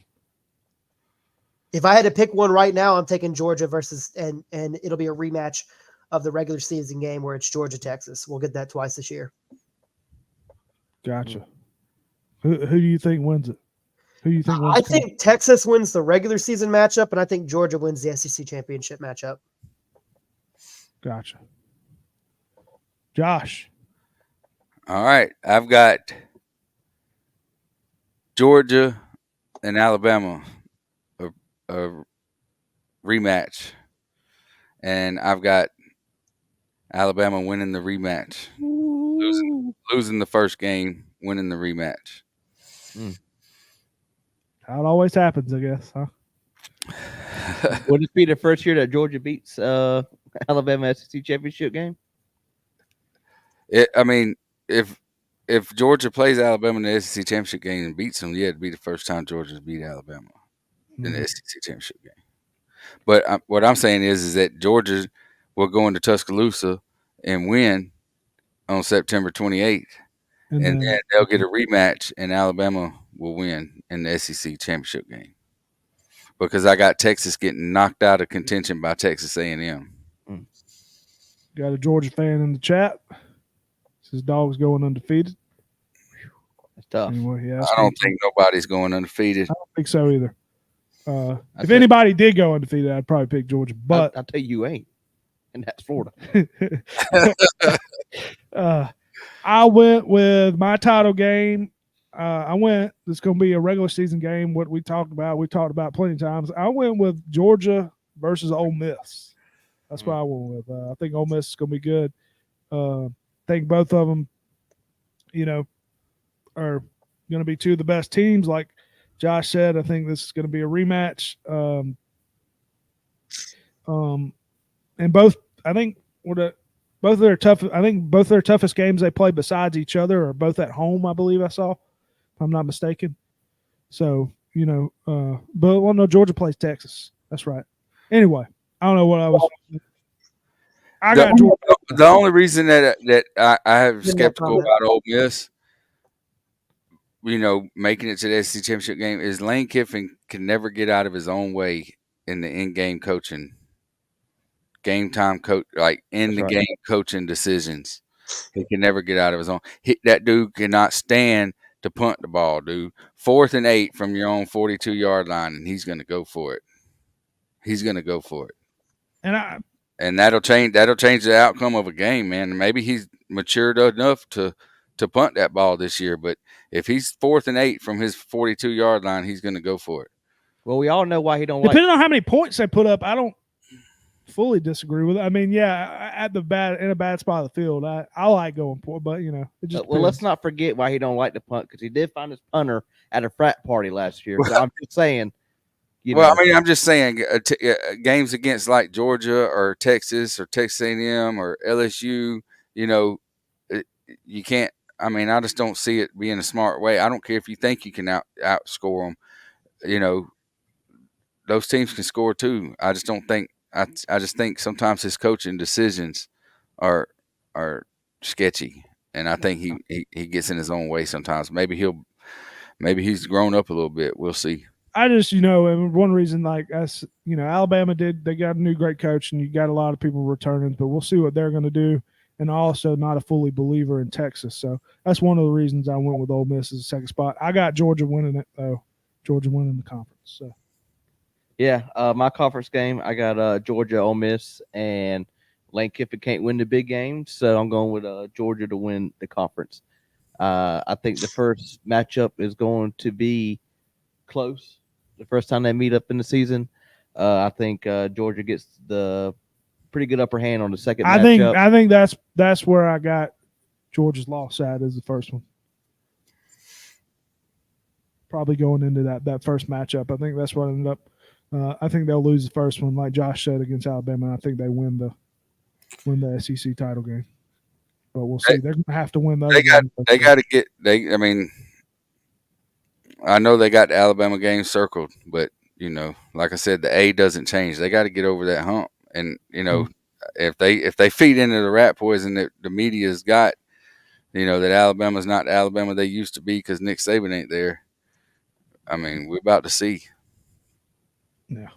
If I had to pick one right now, I'm taking Georgia versus, and it'll be a rematch of the regular season game where it's Georgia, Texas. We'll get that twice this year. Gotcha. Who do you think wins it? Who do you think wins? I think Texas wins the regular season matchup, and I think Georgia wins the SEC championship matchup. Gotcha. Josh. All right, I've got Georgia and Alabama, a rematch, and I've got Alabama winning the rematch, losing the first game, winning the rematch. How it always happens, I guess, huh? Would this be the first year that Georgia beats Alabama SEC championship game? If Georgia plays Alabama in the SEC championship game and beats them, yeah, it'd be the first time Georgia's beat Alabama in the SEC championship game. But what I'm saying is that Georgia will go into Tuscaloosa and win on September 28th, and then they'll get a rematch, and Alabama will win in the SEC championship game. Because I got Texas getting knocked out of contention by Texas A&M. Got a Georgia fan in the chat. His dog's going undefeated. That's tough. Anyway, yeah, I don't think nobody's going undefeated. I don't think so either. If anybody did go undefeated, I'd probably pick Georgia. But I'll tell you ain't. And that's Florida. I went with my title game. It's going to be a regular season game. What we talked about plenty of times. I went with Georgia versus Ole Miss. That's what I went with. I think Ole Miss is going to be good. I think both of them, are going to be two of the best teams. Like Josh said, I think this is going to be a rematch. And both, I think, both of their toughest games they played besides each other are both at home. I believe I saw, if I'm not mistaken. So Georgia plays Texas. That's right. Anyway, I don't know what I was. I got Georgia. The only reason that I have skeptical about Ole Miss, making it to the SEC championship game is Lane Kiffin can never get out of his own way in the in-game coaching, game time coach, like game coaching decisions. He can never get out of his own. That dude cannot stand to punt the ball, dude. 4th and 8 from your own 42-yard line, and he's going to go for it. He's going to go for it. And that'll change the outcome of a game, man. Maybe he's matured enough to punt that ball this year, but if he's 4th and 8 from his 42-yard line, he's going to go for it. Well, we all know why he don't Depending on how many points they put up, I don't fully disagree with it. I mean, yeah, in a bad spot of the field, I like going for it, but it just well, let's not forget why he don't like to punt, because he did find his punter at a frat party last year. So I'm just saying. I mean, I'm just saying games against like Georgia or Texas A&M or LSU, you can't. I mean, I just don't see it being a smart way. I don't care if you think you can outscore them. Those teams can score too. I just don't think. I just think sometimes his coaching decisions are sketchy, and I think he gets in his own way sometimes. Maybe he's grown up a little bit. We'll see. I just, and one reason, like us, Alabama they got a new great coach, and you got a lot of people returning, but we'll see what they're going to do. And also not a fully believer in Texas. So that's one of the reasons I went with Ole Miss as a second spot. I got Georgia winning it, though. Georgia winning the conference. So. Yeah, my conference game, I got Georgia, Ole Miss, and Lane Kiffin can't win the big game, so I'm going with Georgia to win the conference. I think the first matchup is going to be close. The first time they meet up in the season, I think Georgia gets the pretty good upper hand on the second matchup. I think that's where I got Georgia's loss at is the first one. Probably going into that first matchup. I think that's what ended up. I think they'll lose the first one, like Josh said, against Alabama. And I think they win the SEC title game. But we'll see. They're going to have to win those. They got to get. I mean, I know they got the Alabama game circled, but like I said, the A doesn't change. They got to get over that hump. And if they feed into the rat poison that the media's got, that Alabama's not the Alabama they used to be because Nick Saban ain't there. I mean, we're about to see. Yeah.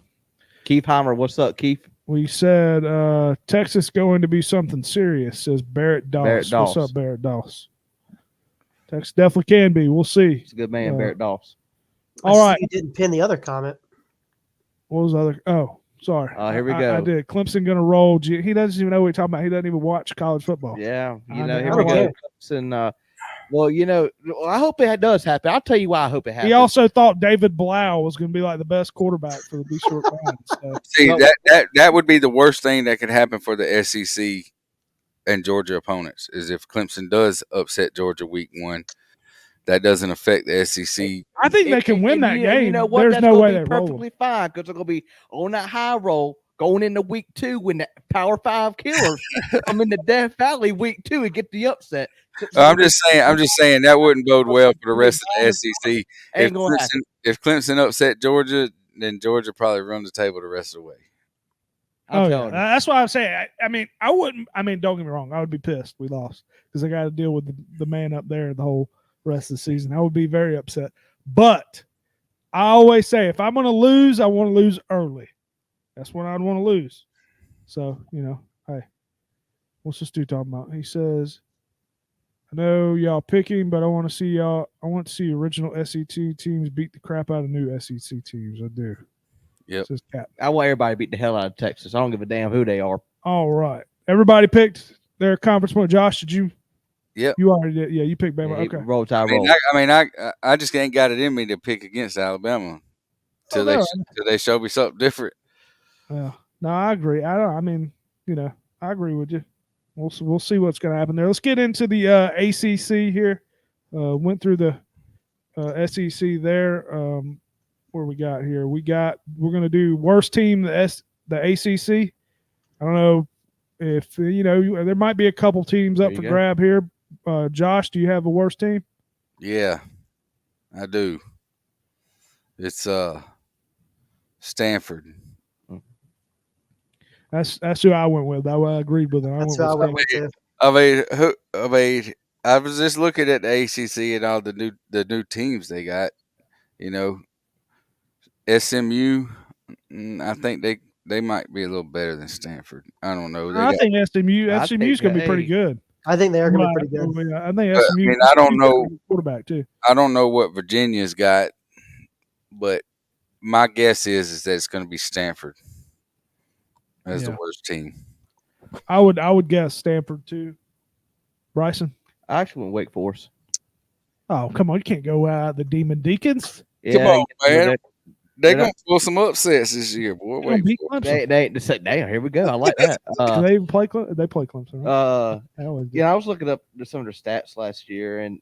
Keith Heimer, what's up, Keith? We said Texas going to be something serious, says Barrett Doss. What's up, Barrett Doss? Texas definitely can be. We'll see. He's a good man, Barrett Doss. All right. You didn't pin the other comment. What was the other? Oh, sorry. Here we go. I did. Clemson going to roll. He doesn't even know what we're talking about. He doesn't even watch college football. Yeah. Here we go. Clemson. Well, I hope it does happen. I'll tell you why I hope it happens. He also thought David Blau was going to be like the best quarterback for the B short Lions. So. See, that would be the worst thing that could happen for the SEC and Georgia opponents is if Clemson does upset Georgia week 1. That doesn't affect the SEC. I think they can win that game. You know what? There's That's no way they're they're perfectly fine because they're going to be on that high roll going into week 2 when the Power 5 killers come into Death Valley week 2 and get the upset. I'm just saying that wouldn't bode well for the rest of the SEC. If Clemson upset Georgia, then Georgia probably run the table the rest of the way. That's what I'm saying. I mean, I wouldn't. I mean, don't get me wrong. I would be pissed we lost because I got to deal with the man up there the whole rest of the season. I would be very upset. But I always say if I'm going to lose, I want to lose early. That's when I'd want to lose. So, hey, what's this dude talking about? He says, I know y'all picking, but I want to see original SEC teams beat the crap out of new SEC teams. I do. Yep. I want everybody to beat the hell out of Texas. I don't give a damn who they are. All right. Everybody picked their conference point. Josh, did you? Yep. You already did. Yeah, you picked Bama. Yeah, okay. Roll Tide roll. I just ain't got it in me to pick against Alabama till they show me something different. No, I agree. I agree with you. We'll see what's going to happen there. Let's get into the ACC here. Went through the SEC there. Where we got here? We're going to do worst team the ACC. I don't know if there might be a couple teams up for grab here. Josh, do you have a worst team? Yeah, I do. It's Stanford. That's who I went with. I agreed with him. That's who I went with too. I was just looking at the ACC and all the new teams they got. SMU. I think they might be a little better than Stanford. I don't know. I think SMU's going to be pretty good. I think they are going to be pretty good. I think But, SMU. I don't know. Quarterback too. I don't know what Virginia's got, but my guess is that it's going to be Stanford as the worst team. I would guess Stanford too. Bryson. I actually went Wake Forest. Oh, come on. You can't go out the Demon Deacons. Yeah, Come on, man. They're not- going to pull some upsets this year, boy. They're gonna beat Clemson. They just say, damn, here we go. I like that. Do they even play Clemson? They play Clemson, right? They always do. I was looking up some of their stats last year, and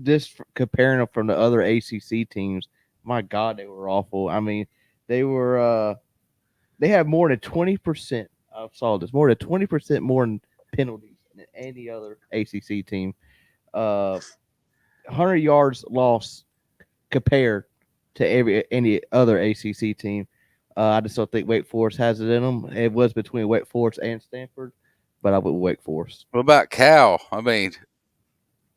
just comparing them from the other ACC teams, my God, they were awful. I mean, they were they had more than 20%. I saw this more than 20% more in penalties than any other ACC team. 100 yards lost compared to any other ACC team. I just don't think Wake Forest has it in them. It was between Wake Forest and Stanford, but I went Wake Forest. What about Cal? I mean,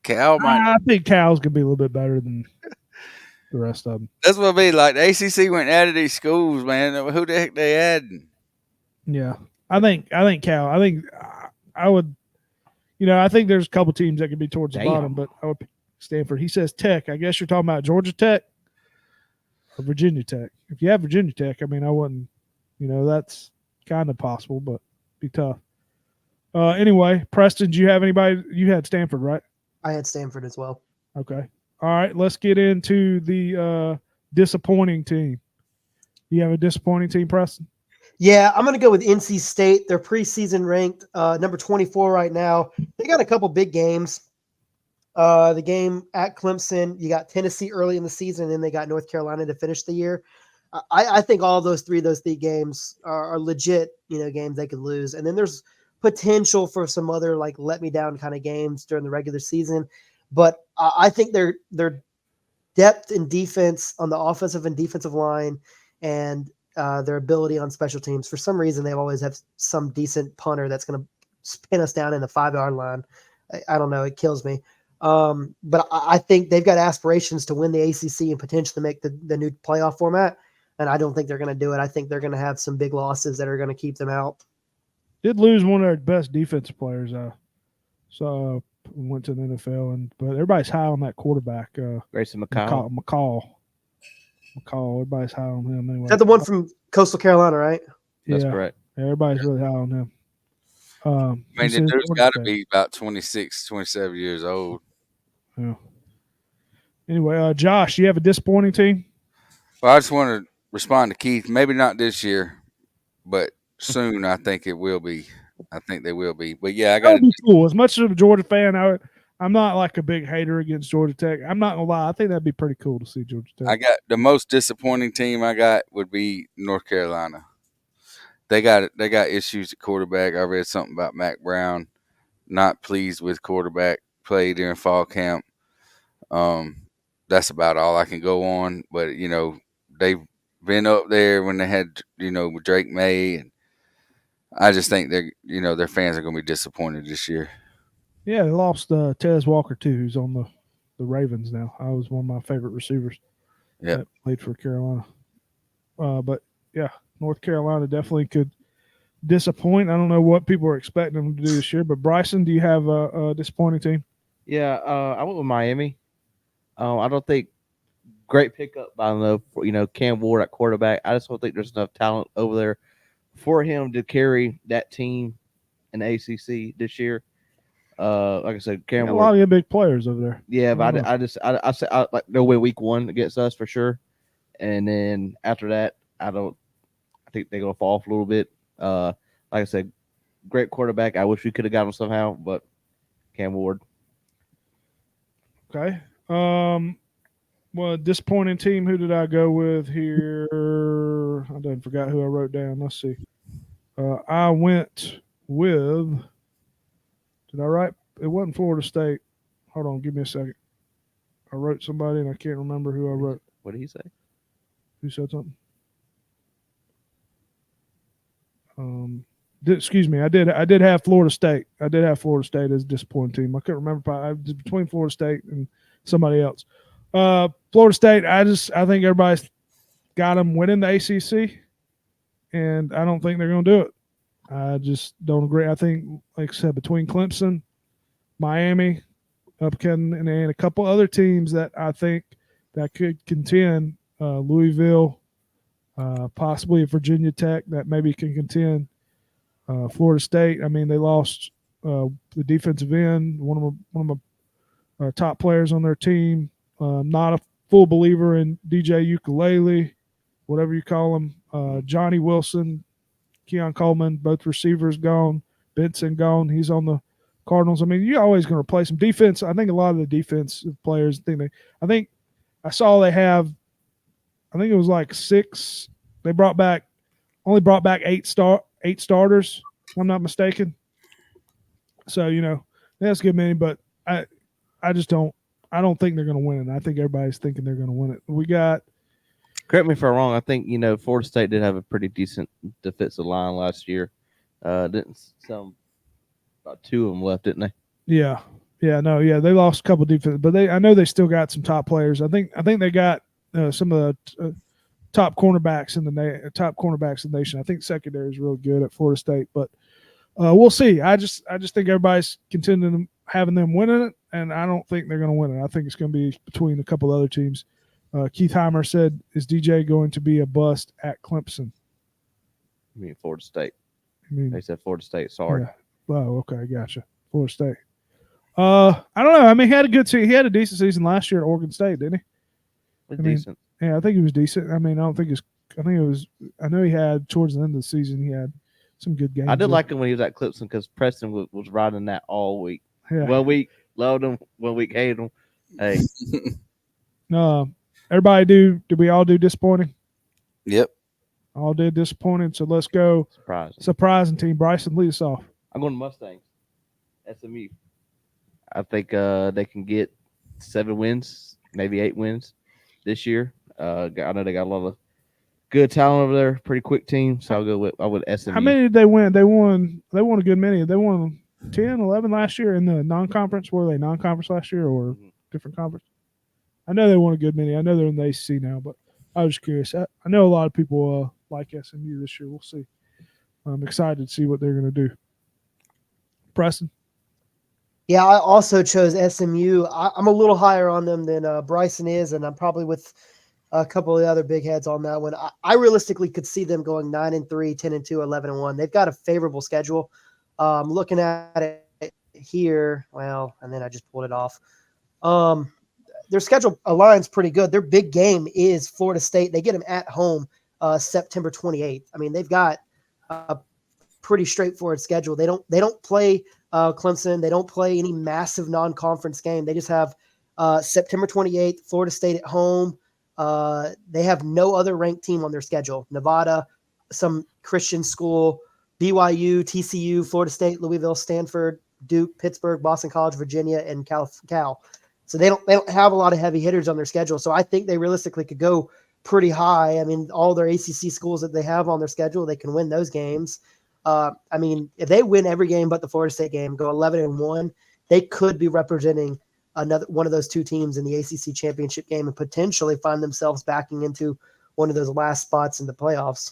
Cal might. I think Cal's gonna be a little bit better than the rest of them. That's what I mean. Like the ACC went out of these schools, man. Who the heck they adding? Yeah, I think Cal. I think I would. I think there's a couple teams that could be towards the bottom, but I would pick Stanford. He says Tech. I guess you're talking about Georgia Tech or Virginia Tech. If you have Virginia Tech, I mean, I wouldn't. That's kind of possible, but be tough. Anyway, Preston, do you have anybody? You had Stanford, right? I had Stanford as well. Okay. All right. Let's get into the disappointing team. Do you have a disappointing team, Preston? Yeah, I'm going to go with NC State. They're preseason ranked number 24 right now. They got a couple big games. The game at Clemson, you got Tennessee early in the season, and then they got North Carolina to finish the year. I think all of those three games are legit, games they could lose. And then there's potential for some other like let me down kind of games during the regular season. But I think their depth in defense on the offensive and defensive line and their ability on special teams, for some reason, they always have some decent punter that's going to pin us down in the 5-yard line. I don't know. It kills me. But I think they've got aspirations to win the ACC and potentially make the new playoff format. And I don't think they're going to do it. I think they're going to have some big losses that are going to keep them out. Did lose one of their best defensive players. So went to the NFL, but everybody's high on that quarterback. Grayson McCall. McCall. Everybody's high on him anyway. Is that the one from Coastal Carolina, right? That's correct. Everybody's really high on him. I mean, the dude's got to be about 26, 27 years old. Yeah. Anyway, Josh, you have a disappointing team? Well, I just want to respond to Keith. Maybe not this year, but soon I think it will be. I think they will be. But yeah, I got to be cool. As much as a Georgia fan, I'm not like a big hater against Georgia Tech. I'm not gonna lie. I think that'd be pretty cool to see Georgia Tech. I got the most disappointing team I got would be North Carolina. They got issues at quarterback. I read something about Mac Brown not pleased with quarterback play during fall camp. That's about all I can go on. But they've been up there when they had with Drake May, and I just think their fans are going to be disappointed this year. Yeah, they lost Tez Walker too, who's on the Ravens now. I was one of my favorite receivers. Yeah, that played for Carolina. But yeah, North Carolina definitely could disappoint. I don't know what people are expecting them to do this year. But Bryson, do you have a disappointing team? Yeah, I went with Miami. I don't think great pickup by them, Cam Ward at quarterback. I just don't think there's enough talent over there for him to carry that team in the ACC this year. Like I said, Cam Ward, a lot of big players over there. Yeah, but I say like they'll win week 1 against us for sure, and then after that, I think they're gonna fall off a little bit. Like I said, great quarterback. I wish we could have got him somehow, but Cam Ward. Okay. Well, disappointing team. Who did I go with here? I done forgot who I wrote down. Let's see. I went with. Did I write? It wasn't Florida State. Hold on, give me a second. I wrote somebody and I can't remember who I wrote. What did he say? Who said something? Excuse me. I did have Florida State. I did have Florida State as a disappointing team. I couldn't remember. I was between Florida State and somebody else. Florida State. I think everybody's got them winning the ACC, and I don't think they're going to do it. I just don't agree. I think, like I said, between Clemson, Miami, and a couple other teams that I think that could contend, Louisville, possibly Virginia Tech that maybe can contend, Florida State. I mean, they lost the defensive end, one of my top players on their team. Not a full believer in DJ Ukulele, whatever you call him. Johnny Wilson, Keon Coleman, both receivers gone. Benson gone. He's on the Cardinals. I mean, you're always going to play some defense. I think a lot of the defensive players I think I saw they have. I think it was like 6. They only brought back 8 starters, if I'm not mistaken. So, that's a good many, but I don't think they're going to win it. I think everybody's thinking they're going to win it. We got. Correct me if I'm wrong. I think Florida State did have a pretty decent defensive line last year. Didn't some about 2 of them left, didn't they? Yeah, they lost a couple defense, but I know they still got some top players. I think they got some of the top cornerbacks in the nation. I think secondary is real good at Florida State, but we'll see. I just think everybody's contending having them winning it, and I don't think they're going to win it. I think it's going to be between a couple other teams. Keith Heimer said, "Is DJ going to be a bust at Clemson?" I mean Florida State. They said Florida State. Sorry. Yeah. Oh, okay, gotcha. Florida State. I don't know. I mean, he had a decent season last year at Oregon State, didn't he? Decent. Yeah, I think he was decent. I mean, I know he had towards the end of the season, he had some good games. I did like him when he was at Clemson because Preston was riding that all week. Yeah. 1 week loved him, 1 week hated him. Hey. Everybody did we all do disappointing? Yep. All did disappointing. So let's go. Surprising team. Bryson, lead us off. I'm going to Mustangs. SMU. I think they can get 7 wins, maybe 8 wins this year. I know they got a lot of good talent over there. Pretty quick team, so I'll go with SMU. How many did they win? They won a good many. They won 10, 11 last year in the non-conference. Were they non-conference last year or different conference? I know they won a good many. I know they're in the ACC now, but I was curious. I know a lot of people like SMU this year. We'll see. I'm excited to see what they're going to do. Preston? Yeah, I also chose SMU. I'm a little higher on them than Bryson is, and I'm probably with a couple of the other big heads on that one. I realistically could see them going 9-3, 10-2, 11-1. They've got a favorable schedule. Looking at it here, and then I just pulled it off. Their schedule aligns pretty good. Their big game is Florida State. They get them at home September 28th. I mean, they've got a pretty straightforward schedule. They don't play Clemson. They don't play any massive non-conference game. They just have September 28th, Florida State at home. They have no other ranked team on their schedule. Nevada, some Christian school, BYU, TCU, Florida State, Louisville, Stanford, Duke, Pittsburgh, Boston College, Virginia, and Cal. So they don't have a lot of heavy hitters on their schedule. So I think they realistically could go pretty high. I mean, all their ACC schools that they have on their schedule, they can win those games. I mean, if they win every game but the Florida State game, go 11-1, they could be representing another one of those 2 teams in the ACC championship game and potentially find themselves backing into one of those last spots in the playoffs.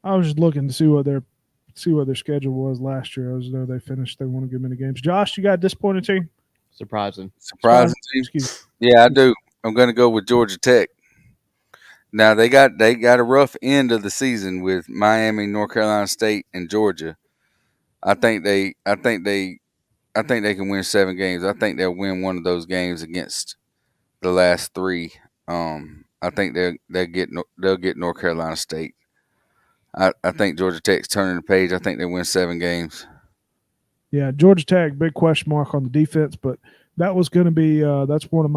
I was just looking to see what their schedule was last year. I was there. They won a good many games. Josh, you got a disappointing team? Surprising team. Yeah, I do. I'm going to go with Georgia Tech. Now they got a rough end of the season with Miami, North Carolina State, and Georgia. I think they can win 7 games. I think they'll win one of those games against the last 3. I think they'll get North Carolina State. I think Georgia Tech's turning the page. I think they win 7 games. Yeah, Georgia Tech, big question mark on the defense, but that was going to be that's one of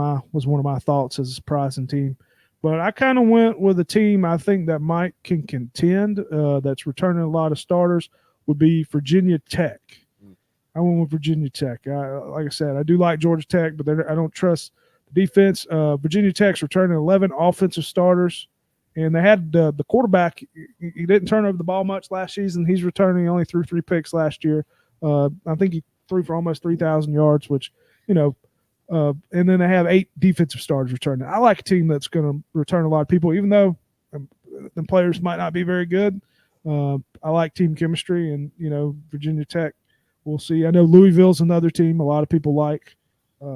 my thoughts as a surprising team. But I kind of went with a team I think that can contend. That's returning a lot of starters would be Virginia Tech. I went with Virginia Tech. Like I said, I do like Georgia Tech, but I don't trust the defense. Virginia Tech's returning 11 offensive starters, and they had the quarterback. He didn't turn over the ball much last season. He's returning. He only threw 3 picks last year. I think he threw for almost 3,000 yards, which, and then they have 8 defensive starters returning. I like a team that's going to return a lot of people, even though the players might not be very good. I like team chemistry, and Virginia Tech. We'll see. I know Louisville's another team a lot of people like.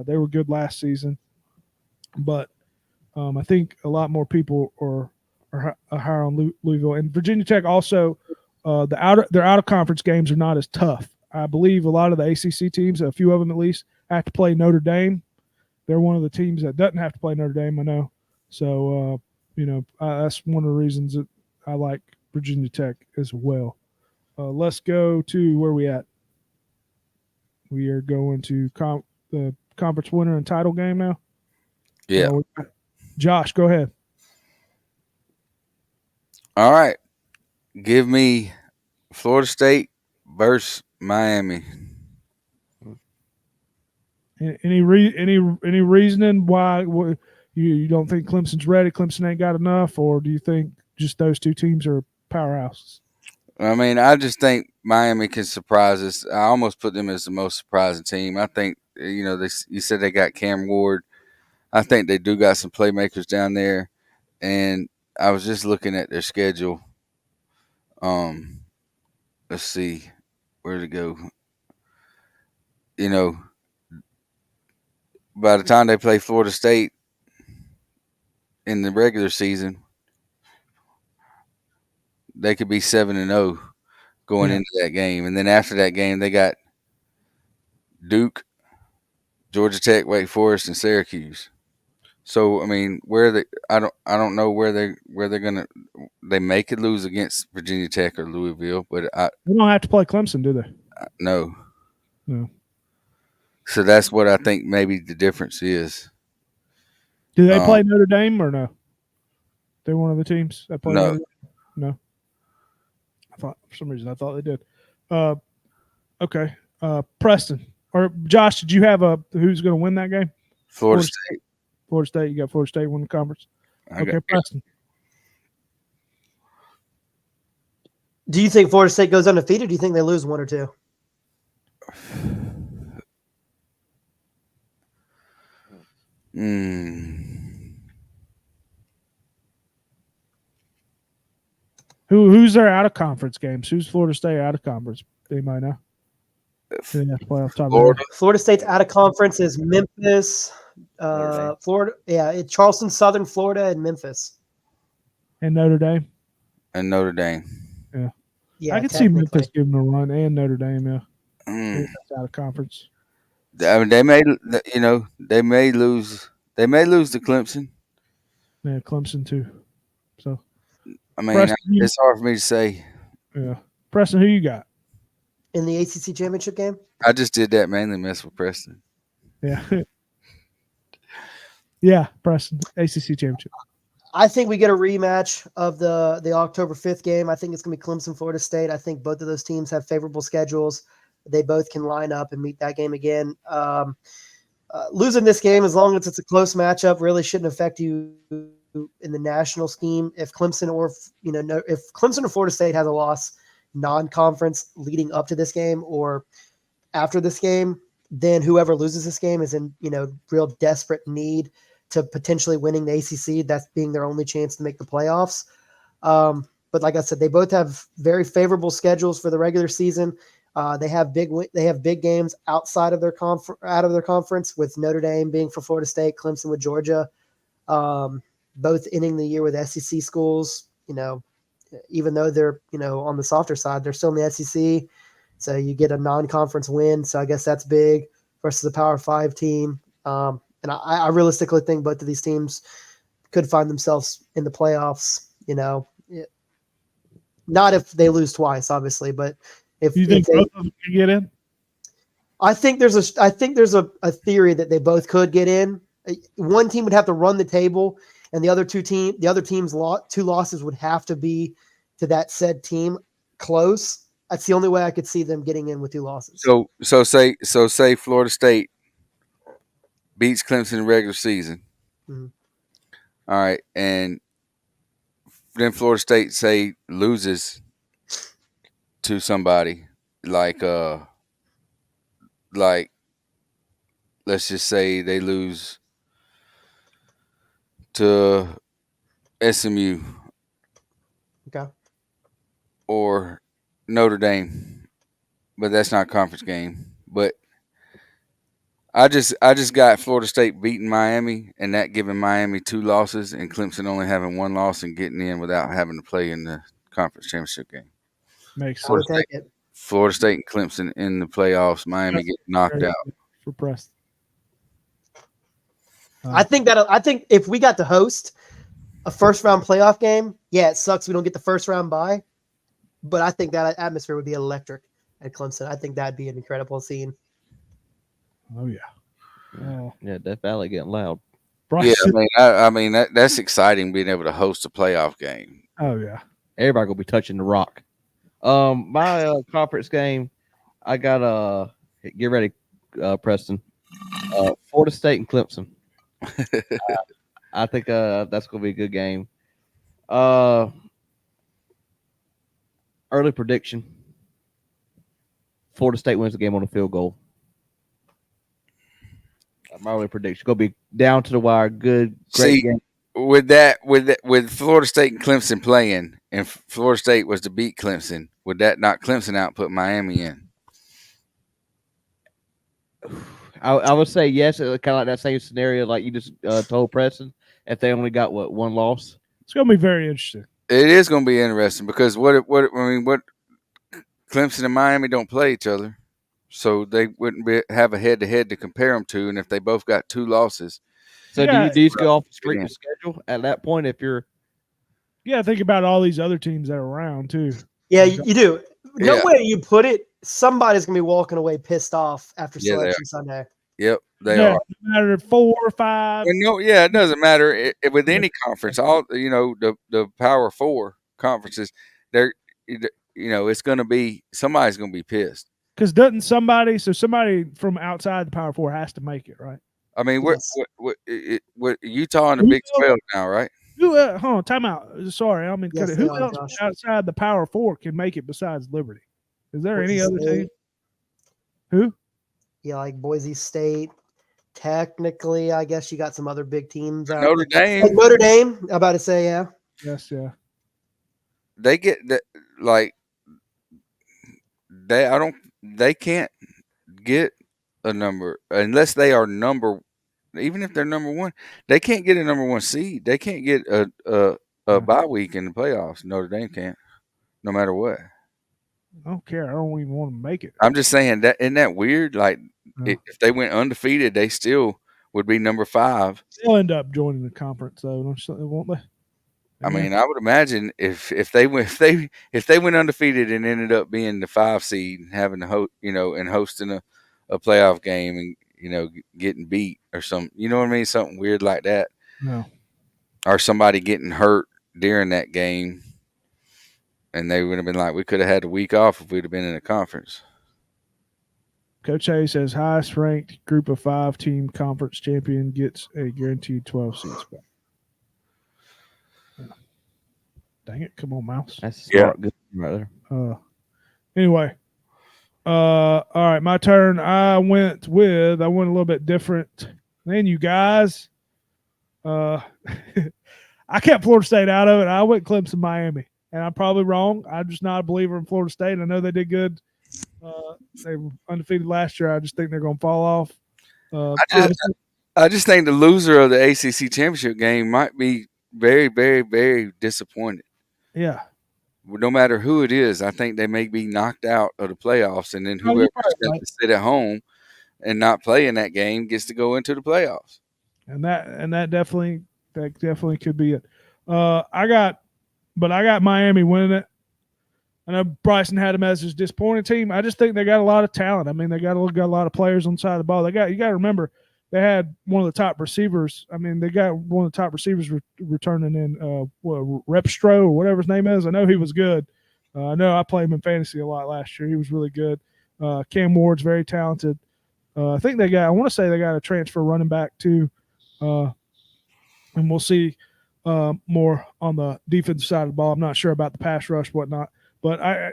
They were good last season, but I think a lot more people are higher on Louisville and Virginia Tech. Also, their out of conference games are not as tough. I believe a lot of the ACC teams, a few of them at least, have to play Notre Dame. They're one of the teams that doesn't have to play Notre Dame. I know, so that's one of the reasons that I like Virginia Tech as well. Let's go to where we at. We are going to the conference winner and title game now. Yeah. Josh, go ahead. All right. Give me Florida State versus Miami. Any reasoning why you don't think Clemson's ready? Clemson ain't got enough, or do you think just those two teams are powerhouses? I mean, I just think Miami can surprise us. I almost put them as the most surprising team. I think you said they got Cam Ward. I think they do got some playmakers down there, and I was just looking at their schedule. Let's see where to go. By the time they play Florida State in the regular season, they could be 7-0 going into that game, and then after that game, they got Duke, Georgia Tech, Wake Forest, and Syracuse. So I mean, I don't know where they're gonna. They may could lose against Virginia Tech or Louisville, but they don't have to play Clemson, do they? No. No. So that's what I think maybe the difference is. Do they play Notre Dame or no? They're one of the teams that play. No. No. I thought for some reason they did. Okay. Preston or Josh, did you have who's going to win that game? Florida State. Florida State. You got Florida State win the conference. Okay, Preston. Do you think Florida State goes undefeated? Or do you think they lose one or two? Who's their out of conference games? Who's Florida State out of conference? Anybody know? They have to play off top Florida State's out of conference is Memphis, Florida. Yeah, it's Charleston, Southern Florida, and Memphis. And Notre Dame. Yeah. Yeah, I could see Memphis giving them a run, and Notre Dame. Yeah. Out of conference. I mean, they may lose. They may lose to Clemson. Yeah, Clemson too. So. I mean, Preston, it's hard for me to say. Yeah. Preston, who you got? In the ACC championship game? I just did that mainly mess with Preston. Yeah. Yeah, Preston, ACC championship. I think we get a rematch of the October 5th game. I think it's going to be Clemson, Florida State. I think both of those teams have favorable schedules. They both can line up and meet that game again. Losing this game, as long as it's a close matchup, really shouldn't affect you in the national scheme. If Clemson or Florida State has a loss non-conference leading up to this game or after this game, then whoever loses this game is in real desperate need to potentially winning the ACC. That's being their only chance to make the playoffs. But like I said, they both have very favorable schedules for the regular season. They have big games outside of their conference, with Notre Dame being for Florida State, Clemson with Georgia. Both ending the year with SEC schools, even though they're, on the softer side, they're still in the SEC. So you get a non-conference win. So I guess that's big versus a Power 5 team. And I realistically think both of these teams could find themselves in the playoffs, not if they lose twice, obviously, but if you think both of them can get in. I think there's a theory that they both could get in. One team would have to run the table, and the other team's two losses would have to be to that said team close. That's the only way I could see them getting in with two losses. So say Florida State beats Clemson in regular season. Mm-hmm. All right, and then Florida State say loses to somebody like let's just say they lose to SMU. Okay. or Notre Dame, but that's not a conference game. But I just got Florida State beating Miami, and that giving Miami 2 losses, and Clemson only having 1 loss and getting in without having to play in the conference championship game. Makes I would sense. take it. Florida State and Clemson in the playoffs. Miami get knocked Very out. good for Preston. I think if we got to host a first round playoff game, yeah, it sucks we don't get the first round bye, but I think that atmosphere would be electric at Clemson. I think that'd be an incredible scene. Oh yeah. Oh, Yeah, Death Valley getting loud. Yeah, Bryson. I mean that's exciting being able to host a playoff game. Oh yeah. Everybody gonna be touching the rock. My conference game, I got get ready, Preston. Florida State and Clemson. I think that's gonna be a good game. Early prediction: Florida State wins the game on a field goal. My early prediction gonna be down to the wire. Good, great See, game. with Florida State and Clemson playing, and Florida State was to beat Clemson, would that knock Clemson out, put Miami in? I would say yes. Kind of like that same scenario, like you just told Preston. If they only got 1 loss, It's gonna be very interesting. It is going to be interesting because what Clemson and Miami don't play each other, so they wouldn't have a head to head to compare them to. And if they both got 2 losses, so Yeah. do you just go off the strength Yeah. of schedule at that point? If you're Yeah, think about all these other teams that are around too. Yeah, you do. No Yeah. way you put it. Somebody's gonna be walking away pissed off after Yeah, they Selection Sunday. yep, they Yeah, are. no matter 4 or 5. Well, no, yeah, it doesn't matter with any conference. All the Power 4 conferences, they're it's going to be somebody's going to be pissed. Because doesn't somebody from outside the Power 4 has to make it, right? I mean, Yes. what Utah and the Big 12 now, right? Who? Hold on, time out. Sorry, I mean, Yes, who they are, else Josh. outside the Power 4 can make it besides Liberty? Is there any Boise other State. team? Who? Yeah, like Boise State. Technically, I guess you got some other big teams out Notre there. Dame, Like Notre Dame. I'm about to say, yeah. Yes, yeah. they get that like they can't get a number unless they are number. Even if they're number 1, they can't get a number 1 seed. They can't get a bye week in the playoffs. Notre Dame can't, no matter what. I don't care. I don't even want to make it. I'm just saying that isn't that weird? Like Yeah. if they went undefeated, they still would be number 5. They'll end up joining the conference, though, won't they? I mean, I would imagine if they went undefeated and ended up being the 5 seed and having to and hosting a playoff game and getting beat or something, you know what I mean, something weird like that, No. or somebody getting hurt during that game, and they would have been like, we could have had a week off if we'd have been in a conference. Coach A says highest ranked group of 5 team conference champion gets a guaranteed 12 seats back. Dang it. Come on, Mouse. that's smart, good right there. Anyway. All right, my turn. I went a little bit different than you guys. I kept Florida State out of it. I went Clemson, Miami, and I'm probably wrong. I'm just not a believer in Florida State. I know they did good. They were undefeated last year. I just think they're going to fall off. I just think the loser of the ACC championship game might be very, very, very disappointed. Yeah. No matter who it is, I think they may be knocked out of the playoffs, and then whoever's going to sit at home and not play in that game gets to go into the playoffs. And that definitely could be it. I got Miami winning it. I know Bryson had them as his disappointing team. I just think they got a lot of talent. I mean, they got a lot of players on the side of the ball. You got to remember they had one of the top receivers. I mean, they got one of the top receivers returning in Repstro or whatever his name is. I know he was good. I know I played him in fantasy a lot last year. He was really good. Cam Ward's very talented. I want to say they got a transfer running back too. And we'll see more on the defensive side of the ball. I'm not sure about the pass rush, whatnot. But I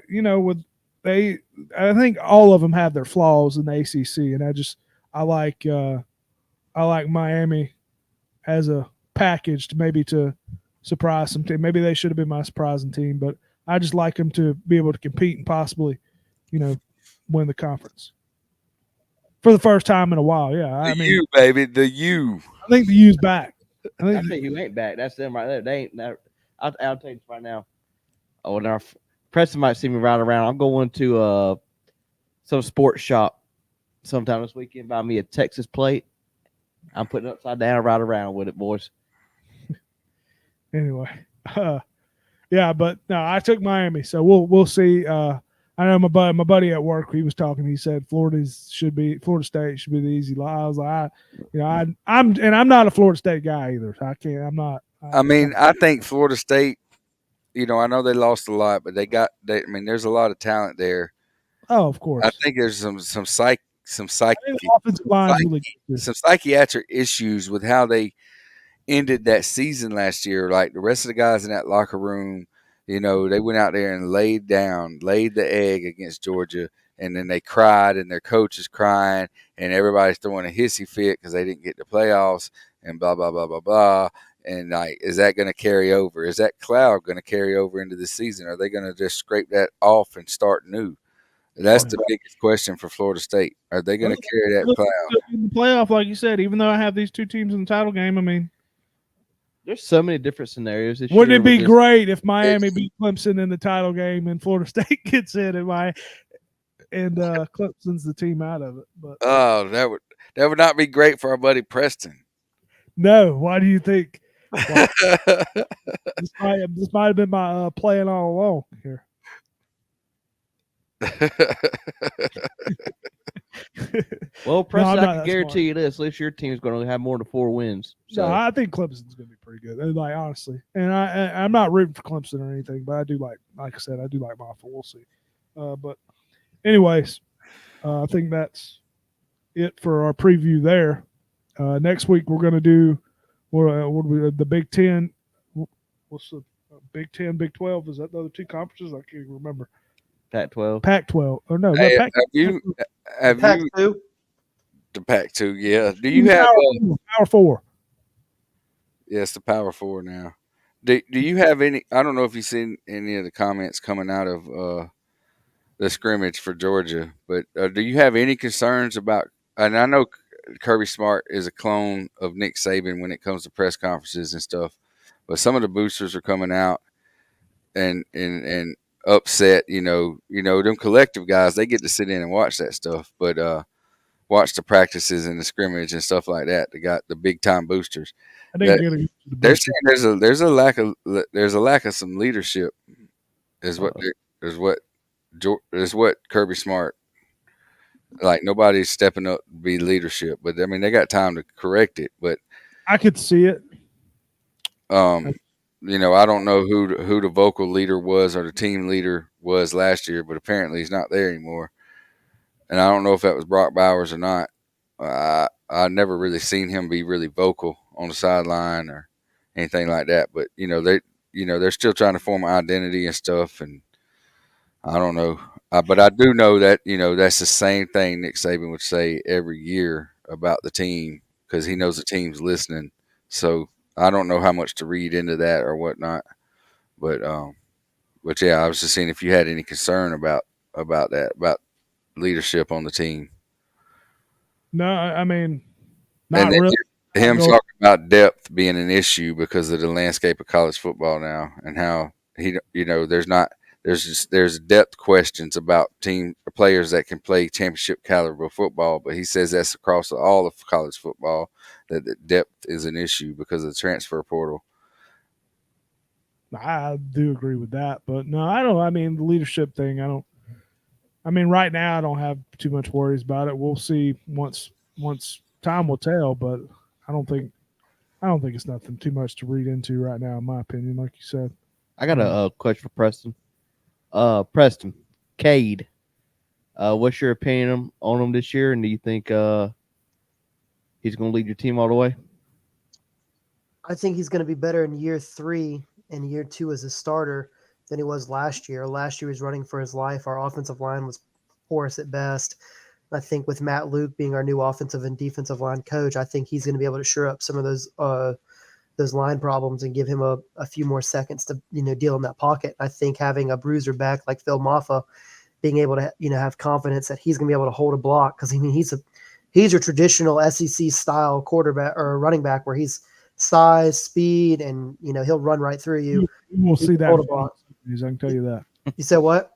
think all of them have their flaws in the ACC, and I like Miami as a package to surprise some team. Maybe they should have been my surprising team, but I just like them to be able to compete and possibly, win the conference for the first time in a while. Yeah, I mean, U, baby, the U. I think the U's back. I I think think you ain't back. That's them right there. They ain't. I'll tell you this right now. Oh, now Preston might see me ride around. I'm going to some sports shop sometime this weekend. Buy me a Texas plate. I'm putting it upside down and ride around with it, boys. anyway. Yeah, but no, I took Miami, so we'll see. I know my buddy at work. He was talking. He said Florida State should be the easy lie. I was like, I'm not a Florida State guy either. So I can't. I'm not. I think Florida State. I know they lost a lot, but there's a lot of talent there. Oh, of course. I think there's some offensive line is really good. some psychiatric issues with how they ended that season last year. Like the rest of the guys in that locker room, they went out there and laid the egg against Georgia, and then they cried, and their coach is crying, and everybody's throwing a hissy fit because they didn't get the playoffs, and blah blah blah blah blah. And like, is that going to carry over? Is that cloud going to carry over into the season? Are they going to just scrape that off and start new? That's the biggest question for Florida State. Are they going to carry that cloud in the playoff? Like you said, even though I have these two teams in the title game, I mean, there's so many different scenarios. Wouldn't it be great if Miami beat Clemson in the title game and Florida State gets in and Clemson's the team out of it? But that would not be great for our buddy Preston. No, why do you think? Well, this might have been my playing all along here. Well, Preston, I can guarantee you this: at least your team's going to have more than 4 wins. So no, I think Clemson's going to be pretty good. Like honestly, and I'm not rooting for Clemson or anything, but I do like I said, I do like Moffitt. We'll see. But anyways, I think that's it for our preview there. Next week we're going to do the Big Ten. What's the Big 10, Big 12? Is that the other two conferences? I can't remember. Pac-12. Pac-12. Oh no, Hey, Pac-2. The Pac-2? Yeah. Do you have Power 4? Yes, the Power 4 now. Do you have any? I don't know if you've seen any of the comments coming out of the scrimmage for Georgia, but do you have any concerns about? And I know Kirby Smart is a clone of Nick Saban when it comes to press conferences and stuff, but some of the boosters are coming out and upset. Them collective guys, they get to sit in and watch that stuff, but watch the practices and the scrimmage and stuff like that. They got the big time boosters. They're saying there's a lack of some leadership. Is what Kirby Smart, like, nobody's stepping up to be leadership, but I mean they got time to correct it. But I could see it. I don't know who the vocal leader was or the team leader was last year, but apparently he's not there anymore. And I don't know if that was Brock Bowers or not. I never really seen him be really vocal on the sideline or anything like that. But they're still trying to form an identity and stuff. And I don't know, but I do know that that's the same thing Nick Saban would say every year about the team because he knows the team's listening. So I don't know how much to read into that or whatnot. But yeah, I was just seeing if you had any concern about that, about leadership on the team. No, I mean, not really. Him talking about depth being an issue because of the landscape of college football now, and how there's depth questions about team players that can play championship caliber football, but he says that's across all of college football that the depth is an issue because of the transfer portal. I do agree with that, but no, I don't. I mean, the leadership thing, right now I don't have too much worries about it. We'll see once time will tell, but I don't think it's nothing too much to read into right now, in my opinion. Like you said, I got a question for Preston. Preston, Cade, what's your opinion on him this year, and do you think he's going to lead your team all the way? I think he's going to be better in year 3 and year 2 as a starter than he was last year. Last year he was running for his life. Our offensive line was porous at best. I think with Matt Luke being our new offensive and defensive line coach, I think he's going to be able to shore up some of those those line problems and give him a few more seconds to, deal in that pocket. I think having a bruiser back like Phil Maffa, being able to, have confidence that he's going to be able to hold a block. Cause he's your traditional SEC style quarterback or running back where he's size, speed, and, he'll run right through you. We'll see that. Hold a block. I can tell you that. You said what?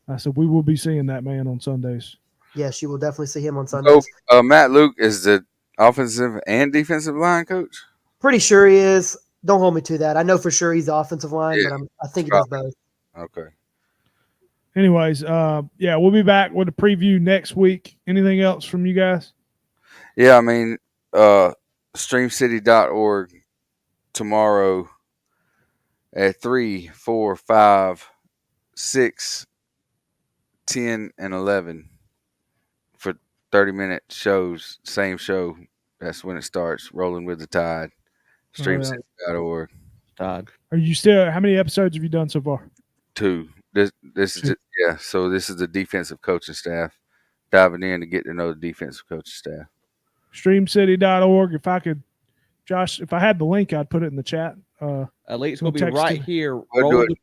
I said we will be seeing that man on Sundays. Yes, you will definitely see him on Sundays. So, Matt Luke is the offensive and defensive line coach? Pretty sure he is. Don't hold me to that. I know for sure he's the offensive line, Yeah, but I think he does both. Okay. Anyways, we'll be back with a preview next week. Anything else from you guys? Yeah, I mean, streamcity.org tomorrow at 3, 4, 5, 6, 10, and 11 for 30-minute shows. Same show. That's when it starts. Rolling with the Tide. Streamcity.org. Todd. Are you still? How many episodes have you done so far? 2. This is just, So this is the defensive coaching staff diving in to get to know the defensive coaching staff. Streamcity.org. If I could, Josh, if I had the link, I'd put it in the chat. At least We'll we'll be text right it. here. We'll do it.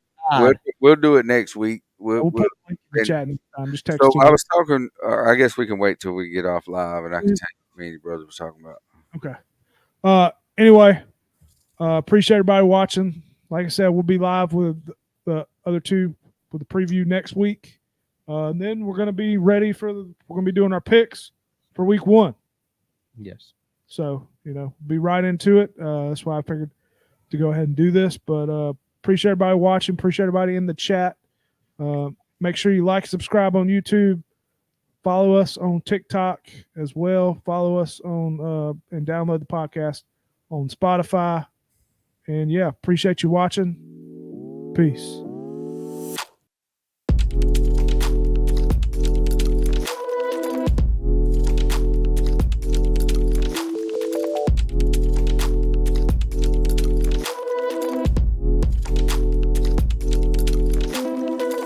We'll do it next week. We'll put the link in the chat next time. Just text So it. I was talking. I guess we can wait till we get off live, and I can tell you what me and your brother was talking about. Okay. Anyway, appreciate everybody watching. Like I said, we'll be live with the other two with the preview next week. And then we're going to be ready we're going to be doing our picks for week 1. Yes. So, be right into it. That's why I figured to go ahead and do this. But appreciate everybody watching. Appreciate everybody in the chat. Make sure you like, subscribe on YouTube. Follow us on TikTok as well. Follow us on and download the podcast on Spotify. And, appreciate you watching. Peace.